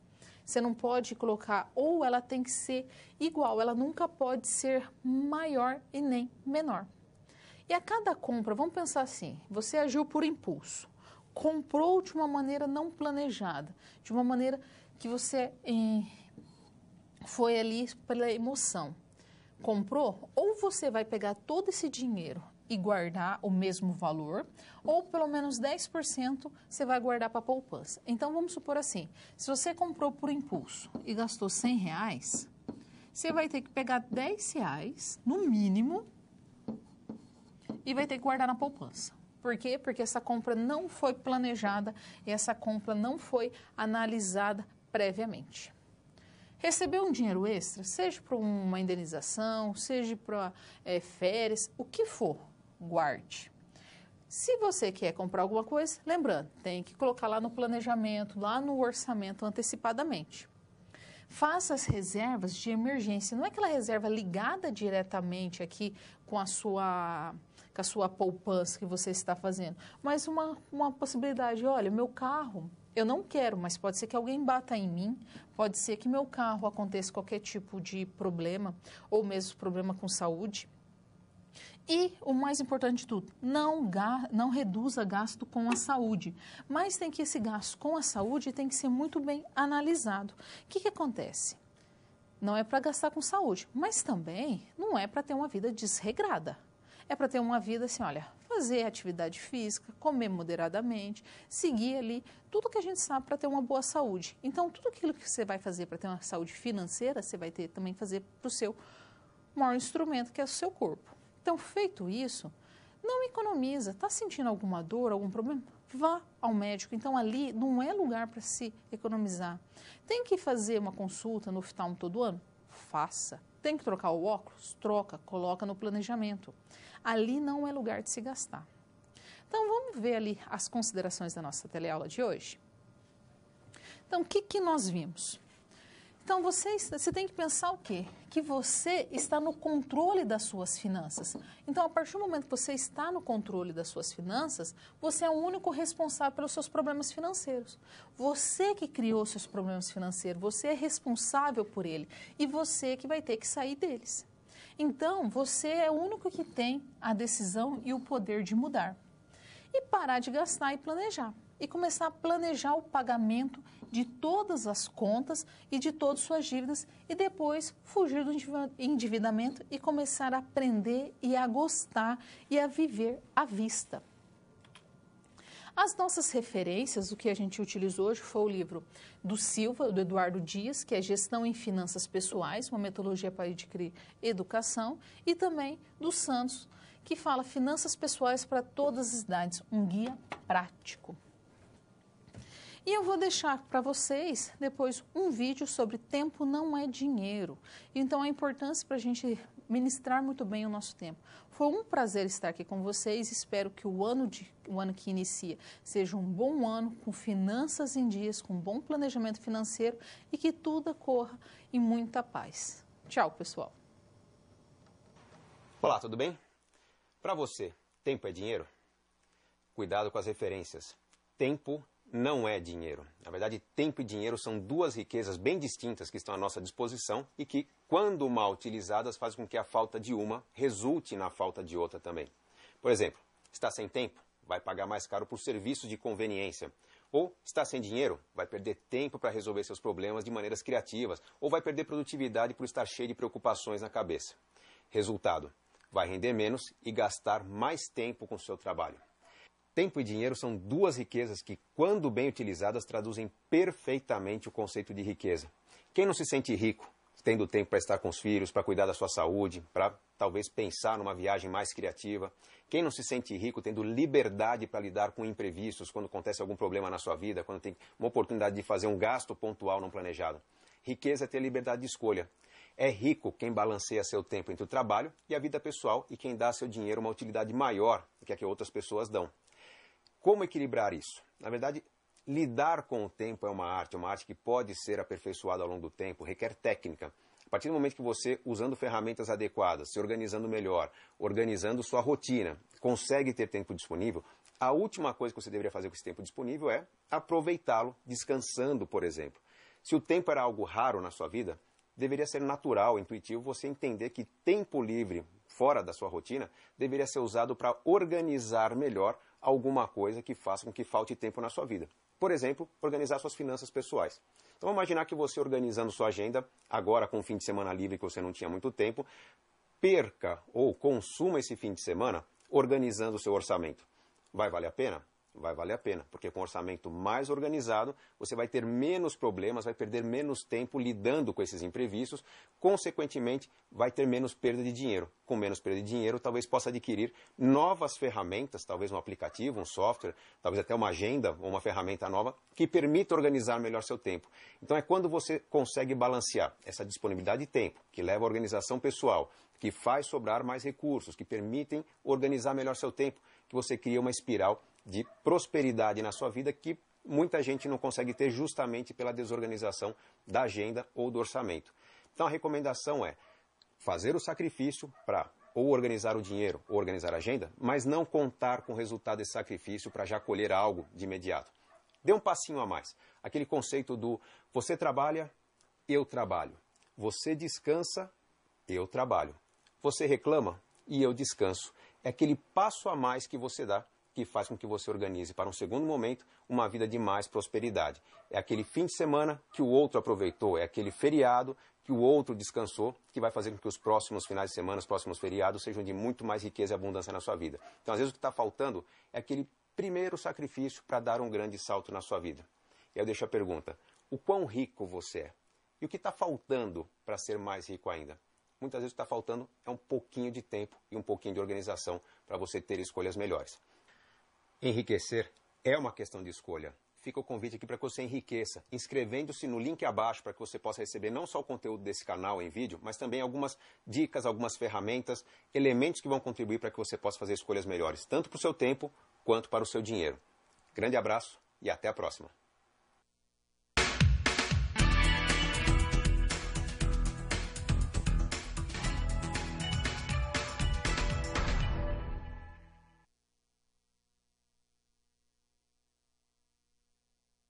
Você não pode colocar, ou ela tem que ser igual, ela nunca pode ser maior e nem menor. E a cada compra, vamos pensar assim, você agiu por impulso. Comprou de uma maneira não planejada, de uma maneira que você foi ali pela emoção. Comprou, ou você vai pegar todo esse dinheiro e guardar o mesmo valor, ou pelo menos 10% você vai guardar para a poupança. Então, vamos supor assim, se você comprou por impulso e gastou R$100, você vai ter que pegar R$10, no mínimo, e vai ter que guardar na poupança. Por quê? Porque essa compra não foi planejada e essa compra não foi analisada previamente. Recebeu um dinheiro extra, seja para uma indenização, seja para férias, o que for, guarde. Se você quer comprar alguma coisa, lembrando, tem que colocar lá no planejamento, lá no orçamento antecipadamente. Faça as reservas de emergência, não é aquela reserva ligada diretamente aqui com a sua poupança que você está fazendo, mas uma possibilidade, olha, meu carro, eu não quero, mas pode ser que alguém bata em mim, pode ser que meu carro aconteça qualquer tipo de problema, ou mesmo problema com saúde. E o mais importante de tudo, não reduza gasto com a saúde, mas tem que esse gasto com a saúde tem que ser muito bem analisado. O que acontece? Não é para gastar com saúde, mas também não é para ter uma vida desregrada. É para ter uma vida assim, olha, fazer atividade física, comer moderadamente, seguir ali tudo que a gente sabe para ter uma boa saúde. Então, tudo aquilo que você vai fazer para ter uma saúde financeira, você vai ter também fazer para o seu maior instrumento, que é o seu corpo. Então, feito isso, não economiza. Está sentindo alguma dor, algum problema? Vá ao médico. Então, ali não é lugar para se economizar. Tem que fazer uma consulta no oftalmo todo ano? Faça. Tem que trocar o óculos? Troca, coloca no planejamento. Ali não é lugar de se gastar. Então, vamos ver ali as considerações da nossa teleaula de hoje? Então, o que nós vimos? Então, você tem que pensar o quê? Que você está no controle das suas finanças. Então, a partir do momento que você está no controle das suas finanças, você é o único responsável pelos seus problemas financeiros. Você que criou seus problemas financeiros, você é responsável por ele e você que vai ter que sair deles. Então, você é o único que tem a decisão e o poder de mudar. E parar de gastar e planejar. E começar a planejar o pagamento de todas as contas e de todas as suas dívidas e depois fugir do endividamento e começar a aprender e a gostar e a viver à vista. As nossas referências, o que a gente utilizou hoje foi o livro do Silva, do Eduardo Dias, que é Gestão em Finanças Pessoais, uma metodologia para adquirir educação, e também do Santos, que fala Finanças Pessoais para todas as idades, um guia prático. E eu vou deixar para vocês depois um vídeo sobre tempo não é dinheiro. Então, a importância para a gente ministrar muito bem o nosso tempo. Foi um prazer estar aqui com vocês. Espero que o ano que inicia seja um bom ano, com finanças em dias, com bom planejamento financeiro e que tudo corra em muita paz. Tchau, pessoal. Olá, tudo bem? Para você, tempo é dinheiro? Cuidado com as referências. Tempo não é dinheiro. Na verdade, tempo e dinheiro são duas riquezas bem distintas que estão à nossa disposição e que, quando mal utilizadas, fazem com que a falta de uma resulte na falta de outra também. Por exemplo, está sem tempo? Vai pagar mais caro por serviços de conveniência. Ou está sem dinheiro? Vai perder tempo para resolver seus problemas de maneiras criativas. Ou vai perder produtividade por estar cheio de preocupações na cabeça. Resultado, vai render menos e gastar mais tempo com o seu trabalho. Tempo e dinheiro são duas riquezas que, quando bem utilizadas, traduzem perfeitamente o conceito de riqueza. Quem não se sente rico, tendo tempo para estar com os filhos, para cuidar da sua saúde, para talvez pensar numa viagem mais criativa? Quem não se sente rico tendo liberdade para lidar com imprevistos, quando acontece algum problema na sua vida, quando tem uma oportunidade de fazer um gasto pontual não planejado? Riqueza é ter liberdade de escolha. É rico quem balanceia seu tempo entre o trabalho e a vida pessoal e quem dá a seu dinheiro uma utilidade maior do que a que outras pessoas dão. Como equilibrar isso? Na verdade, lidar com o tempo é uma arte que pode ser aperfeiçoada ao longo do tempo, requer técnica. A partir do momento que você, usando ferramentas adequadas, se organizando melhor, organizando sua rotina, consegue ter tempo disponível, a última coisa que você deveria fazer com esse tempo disponível é aproveitá-lo descansando, por exemplo. Se o tempo era algo raro na sua vida, deveria ser natural, intuitivo, você entender que tempo livre, fora da sua rotina, deveria ser usado para organizar melhor alguma coisa que faça com que falte tempo na sua vida. Por exemplo, organizar suas finanças pessoais. Então, vamos imaginar que você, organizando sua agenda, agora com um fim de semana livre que você não tinha muito tempo, perca ou consuma esse fim de semana organizando o seu orçamento. Vai valer a pena? Vai valer a pena, porque com um orçamento mais organizado, você vai ter menos problemas, vai perder menos tempo lidando com esses imprevistos, consequentemente, vai ter menos perda de dinheiro. Com menos perda de dinheiro, talvez possa adquirir novas ferramentas, talvez um aplicativo, um software, talvez até uma agenda ou uma ferramenta nova, que permita organizar melhor seu tempo. Então é quando você consegue balancear essa disponibilidade de tempo, que leva à organização pessoal, que faz sobrar mais recursos, que permitem organizar melhor seu tempo, que você cria uma espiral de prosperidade na sua vida que muita gente não consegue ter justamente pela desorganização da agenda ou do orçamento. Então a recomendação é fazer o sacrifício para ou organizar o dinheiro, ou organizar a agenda, mas não contar com o resultado desse sacrifício para já colher algo de imediato. Dê um passinho a mais. Aquele conceito do você trabalha, eu trabalho. Você descansa, eu trabalho. Você reclama e eu descanso. É aquele passo a mais que você dá que faz com que você organize para um segundo momento uma vida de mais prosperidade. É aquele fim de semana que o outro aproveitou, é aquele feriado que o outro descansou, que vai fazer com que os próximos finais de semana, os próximos feriados sejam de muito mais riqueza e abundância na sua vida. Então, às vezes, o que está faltando é aquele primeiro sacrifício para dar um grande salto na sua vida. E eu deixo a pergunta, o quão rico você é? E o que está faltando para ser mais rico ainda? Muitas vezes o que está faltando é um pouquinho de tempo e um pouquinho de organização para você ter escolhas melhores. Enriquecer é uma questão de escolha. Fica o convite aqui para que você enriqueça, inscrevendo-se no link abaixo para que você possa receber não só o conteúdo desse canal em vídeo, mas também algumas dicas, algumas ferramentas, elementos que vão contribuir para que você possa fazer escolhas melhores, tanto para o seu tempo quanto para o seu dinheiro. Grande abraço e até a próxima.